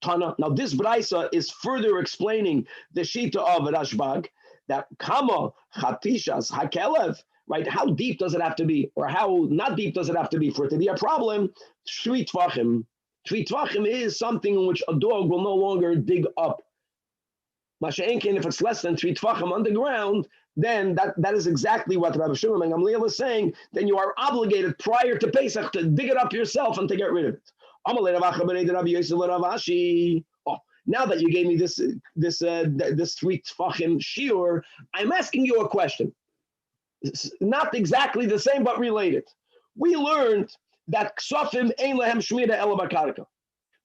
S1: Tanach. Now this brayso is further explaining the shita of Rashbag that kama chatishas hakelev. Right? How deep does it have to be, or how not deep does it have to be for it to be a problem? Shri tvachim. Shri tvachim is something in which a dog will no longer dig up. Masha'enkin, if it's less than 3 tvachim underground, then that is exactly what Rabbi Shimon ben Gamliel is saying. Then you are obligated prior to Pesach to dig it up yourself and to get rid of it. Oh, now that you gave me this 3 tvachim shiur, I'm asking you a question. It's not exactly the same, but related. We learned that ksafim ein lehem shmira ela b'karka.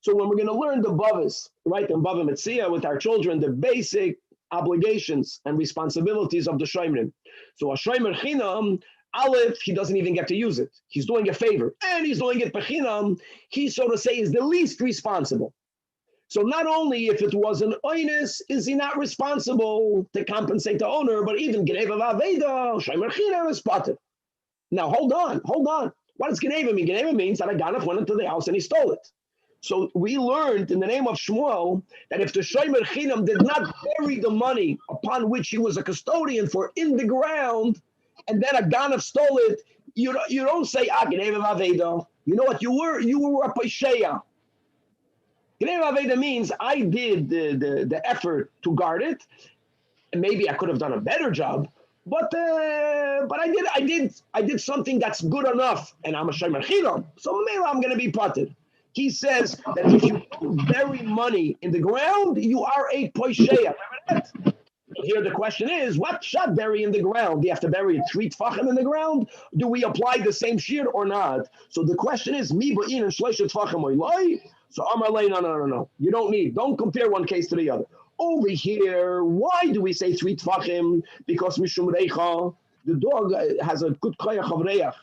S1: So when we're going to learn the bavas, right, and bava metzia with our children, the basic obligations and responsibilities of the shomer. So a shomer chinam, aleph, he doesn't even get to use it. He's doing a favor, and he's doing it bechinam. He, so to say, is the least responsible. So not only if it was an oinus, is he not responsible to compensate the owner, but even geneva v'aveda, shomer chinam is spotted. Now hold on. What does geneva mean? Geneva means that a ganef went into the house and he stole it. So we learned in the name of Shmuel that if the shomer chinam did not bury the money upon which he was a custodian for in the ground, and then a ganef stole it, you don't say geneva v'aveda. You know what you were? You were a pesheya. Geneva v'aveda means I did the effort to guard it, and maybe I could have done a better job, but I did something that's good enough, and I'm a shomer chinam, so maybe I'm going to be potted. He says that if you bury money in the ground, you are a poisheya. Here the question is, what should bury in the ground? Do you have to bury it 3 tefachim in the ground? Do we apply the same shiur or not? So the question is, mi ba'in and shleisha tefachim oilai? So Amar lei, no. You don't compare one case to the other. Over here, why do we say 3 tefachim? Because mishum reicha, the dog has a good koyach of reach.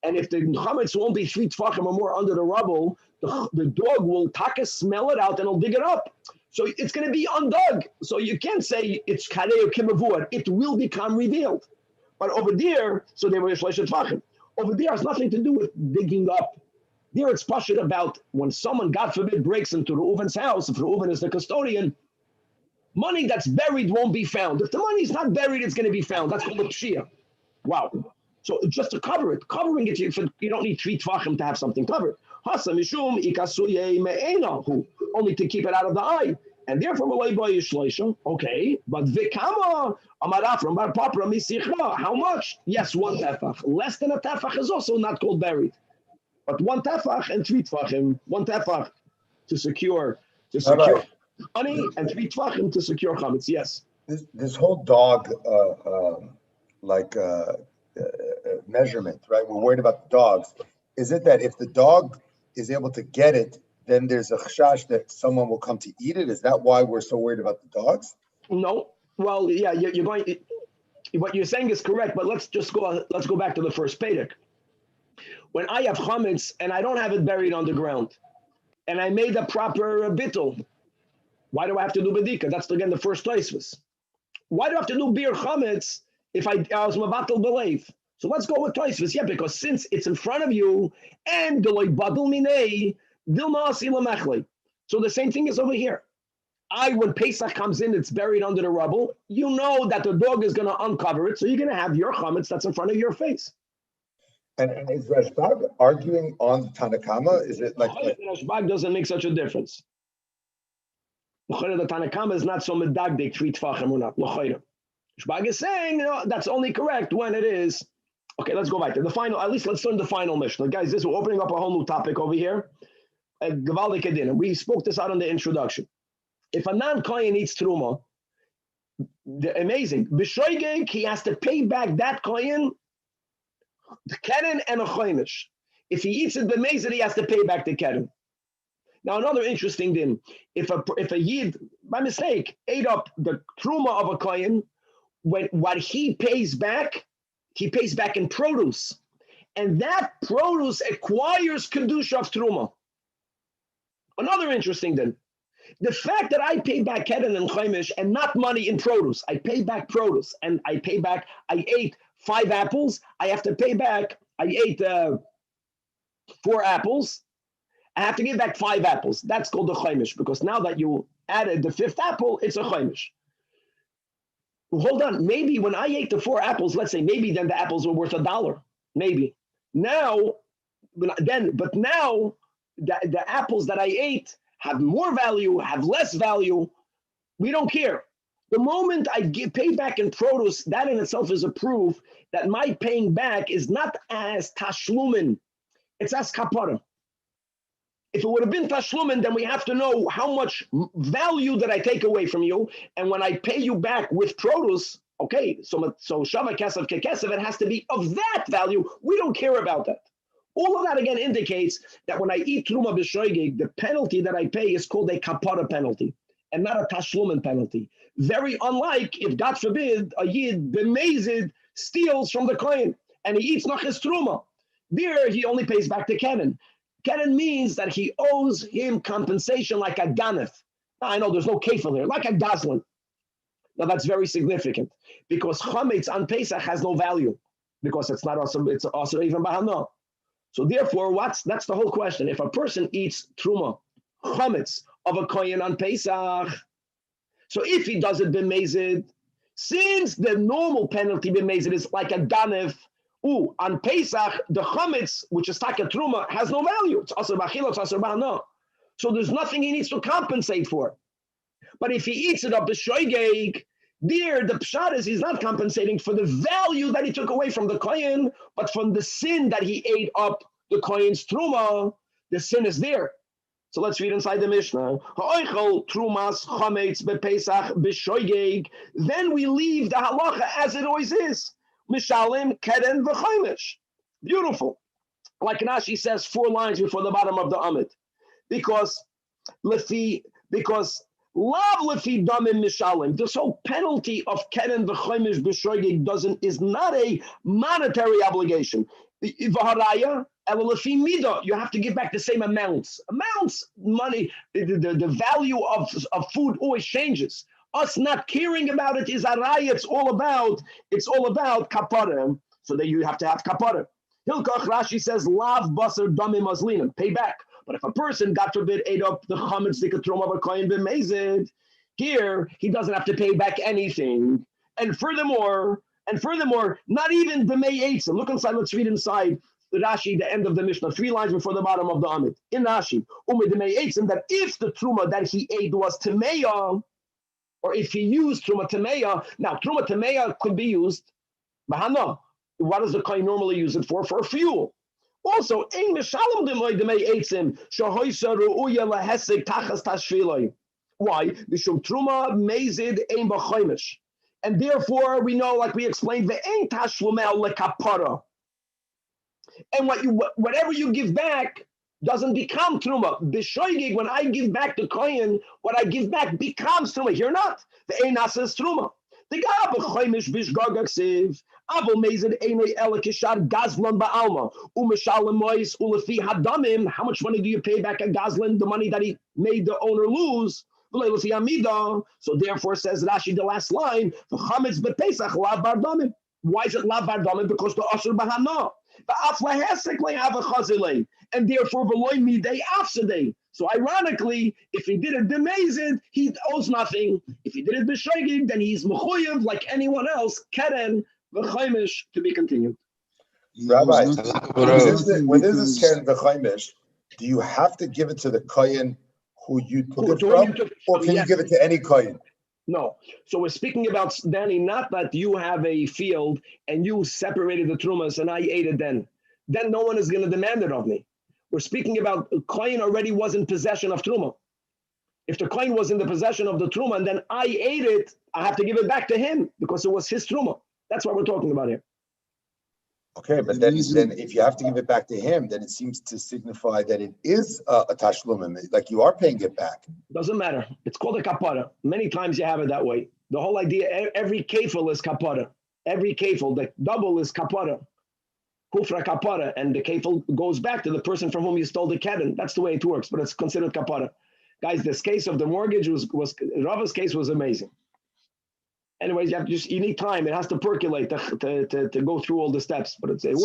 S1: And if the chametz won't be 3 tefachim or more under the rubble, the dog will smell it out and it'll dig it up. So it's going to be undug. So you can't say it's karei kimavur. It will become revealed. But over there, so they were shleisha tefachim. Over there has nothing to do with digging up. There it's pashut about when someone, God forbid, breaks into Reuven's house. If Reuven is the custodian, money that's buried won't be found. If the money is not buried, it's going to be found. That's called a pshia. Wow. So just to cover it, covering it, you don't need 3 tvachim to have something covered. Hassan mishum ikasuye me'enahu, only to keep it out of the eye. And therefore, okay, but vikama amara from bar papra misicha, how much? Yes, 1 tefach. Less than a tefach is also not called buried. But 1 tefach and 3 tvachim, 1 tefach to secure money, and 3 tvachim to secure chametz. Yes.
S3: This whole dog, measurement, right? We're worried about the dogs. Is it that if the dog is able to get it, then there's a chashash that someone will come to eat it? Is that why we're so worried about the dogs?
S1: No. Well, yeah, you're going. What you're saying is correct, but let's go back to the first Pedic. When I have chametz and I don't have it buried underground, and I made a proper bittul, why do I have to do bedika? That's again the first Tosfos. Why do I have to do bir chametz if I was mabatel belief? So let's go with Tosfos. Yeah, because since it's in front of you, and deloy badul minei dilma asila mechle. So the same thing is over here. When Pesach comes in, it's buried under the rubble. You know that the dog is going to uncover it, so you're going to have your chametz that's in front of your face.
S3: And is Rashbag arguing on the Tanakama? Is it like
S1: Rashbag doesn't make such a difference? The Tanakama is not so medagdik 3 tefachim or not. Rashbag is saying that's only correct when it is Okay, let's go back to the final. At least let's learn the final Mishnah, guys. We're opening up a whole new topic over here. Gavaldik Adin, and we spoke this out in the introduction. If a non-kohen eats truma, amazing. B'shoigeg, he has to pay back that kohen, the keren and a choinish. If he eats it b'mezid, he has to pay back the keren. Now, another interesting thing: if a yid by mistake ate up the truma of a kohen, what he pays back in produce, and that produce acquires kedusha of truma. Another interesting thing: the fact that I pay back keren and choinish and not money in produce, I pay back produce, and I ate 5 apples, I have to pay back. I ate 4 apples. I have to give back 5 apples. That's called the choinish, because now that you added the 5th apple, it's a choinish. Hold on, maybe when I ate the 4 apples, let's say maybe then the apples were worth $1. Maybe. Now, but now the apples that I ate have more value, have less value. We don't care. The moment I pay back in produce, that in itself is a proof that my paying back is not as tashlumin, it's as kapara. If it would have been tashlumin, then we have to know how much value that I take away from you. And when I pay you back with produce, okay, so shava kesef kekesef, it has to be of that value. We don't care about that. All of that again indicates that when I eat truma b'shoigeg, the penalty that I pay is called a kapara penalty and not a tashlumin penalty. Very unlike if, God forbid, a yid b'mezid steals from the kohen and he eats noch his truma. There, he only pays back the keren. Keren means that he owes him compensation like a ganef. Now, I know there's no kefil here, like a gazlan. Now, that's very significant because chametz on Pesach has no value because it's not also, it's also even bahana. So therefore, that's the whole question. If a person eats truma, chametz of a kohen on Pesach, so if he does it b'mezid, since the normal penalty b'mezid is like a ganef, on Pesach, the chametz, which is taka truma, has no value. It's asur b'achila, it's asur b'hana. So there's nothing he needs to compensate for. But if he eats it up b'shoigeg, there the pshat is he's not compensating for the value that he took away from the kohen, but from the sin that he ate up the kohen's truma. The sin is there. So let's read inside the Mishnah. Ha'oichel trumas chametz b'pesach b'shoigeg. Then we leave the halacha as it always is. Mishalim, keren, v'choinish. Beautiful. Like Rashi says 4 lines before the bottom of the Amid. Because lav lefi damim mishalim. This whole penalty of keren, v'choinish, b'shoigeg is not a monetary obligation. V'haraya, lefi mida. You have to give back the same amounts. Money, the value of food always changes. Us not caring about it is araya. It's all about kapara. So that you have to have kapara. Hilkach Rashi says lav basar damim mazlinim. Pay back. But if a person, God forbid, ate up the chametz dikatrom of a kohen b'mezid, here he doesn't have to pay back anything. And furthermore, not even b'mei eitzim. Look inside. Let's read inside the Rashi, the end of the Mishnah, 3 lines before the bottom of the Amid. In Rashi, b'mei eitzim, that if the truma that he ate was temeya, or if he used truma temeya, now truma temeya could be used, bahana. What does the kohen normally use it for? For fuel. Also, ein mishalom demei eitzim shahoysa ru'uya lahesek tachas tashviloi. Why? Mishum truma mezid ein b'choimish. And therefore, we know, like we explained, ve'ein tashlumel lekapara. And whatever you give back doesn't become truma. B'shoigig, when I give back the kohen, what I give back becomes truma. Here not. Ve'ein asas truma. The gab b'choimish b'shgagaksiv. Avo mezid einoi elekishar gazlan ba'alma. U'mishalem mois u'lefi hadamim. How much money do you pay back a gazlan? The money that he made the owner lose. So therefore, says Rashi, the last line, chametz b'pesach lav bar damim. Why is it lav bar damim? Because the asur b'hana. And therefore, v'loy midei afsadei. So ironically, if he did it b'mezid, he owes nothing. If he did it b'shoigig, then he's mechuyev like anyone else. Keren v'choimish, to be continued.
S3: Rabbi, when this is keren v'choimish, do you have to give it to the kohen who you took it from, or can you give it to any kohen?
S1: No. So we're speaking about, Danny, not that you have a field and you separated the trumas and I ate it then. Then no one is going to demand it of me. We're speaking about Kohen already was in possession of truma. If the Kohen was in the possession of the truma and then I ate it, I have to give it back to him because it was his truma. That's what we're talking about here.
S3: Okay, but then if you have to give it back to him, then it seems to signify that it is a tashlumim, like you are paying it back.
S1: Doesn't matter. It's called a kapara. Many times you have it that way. The whole idea, every kefil is kapara. Every kefil, the double is kapara. Kufra kapara, and the kefil goes back to the person from whom you stole the keden. That's the way it works, but it's considered kapara. Guys, this case of the mortgage was Rava's case was amazing. Anyways, you need time. It has to percolate to go through all the steps, but it works.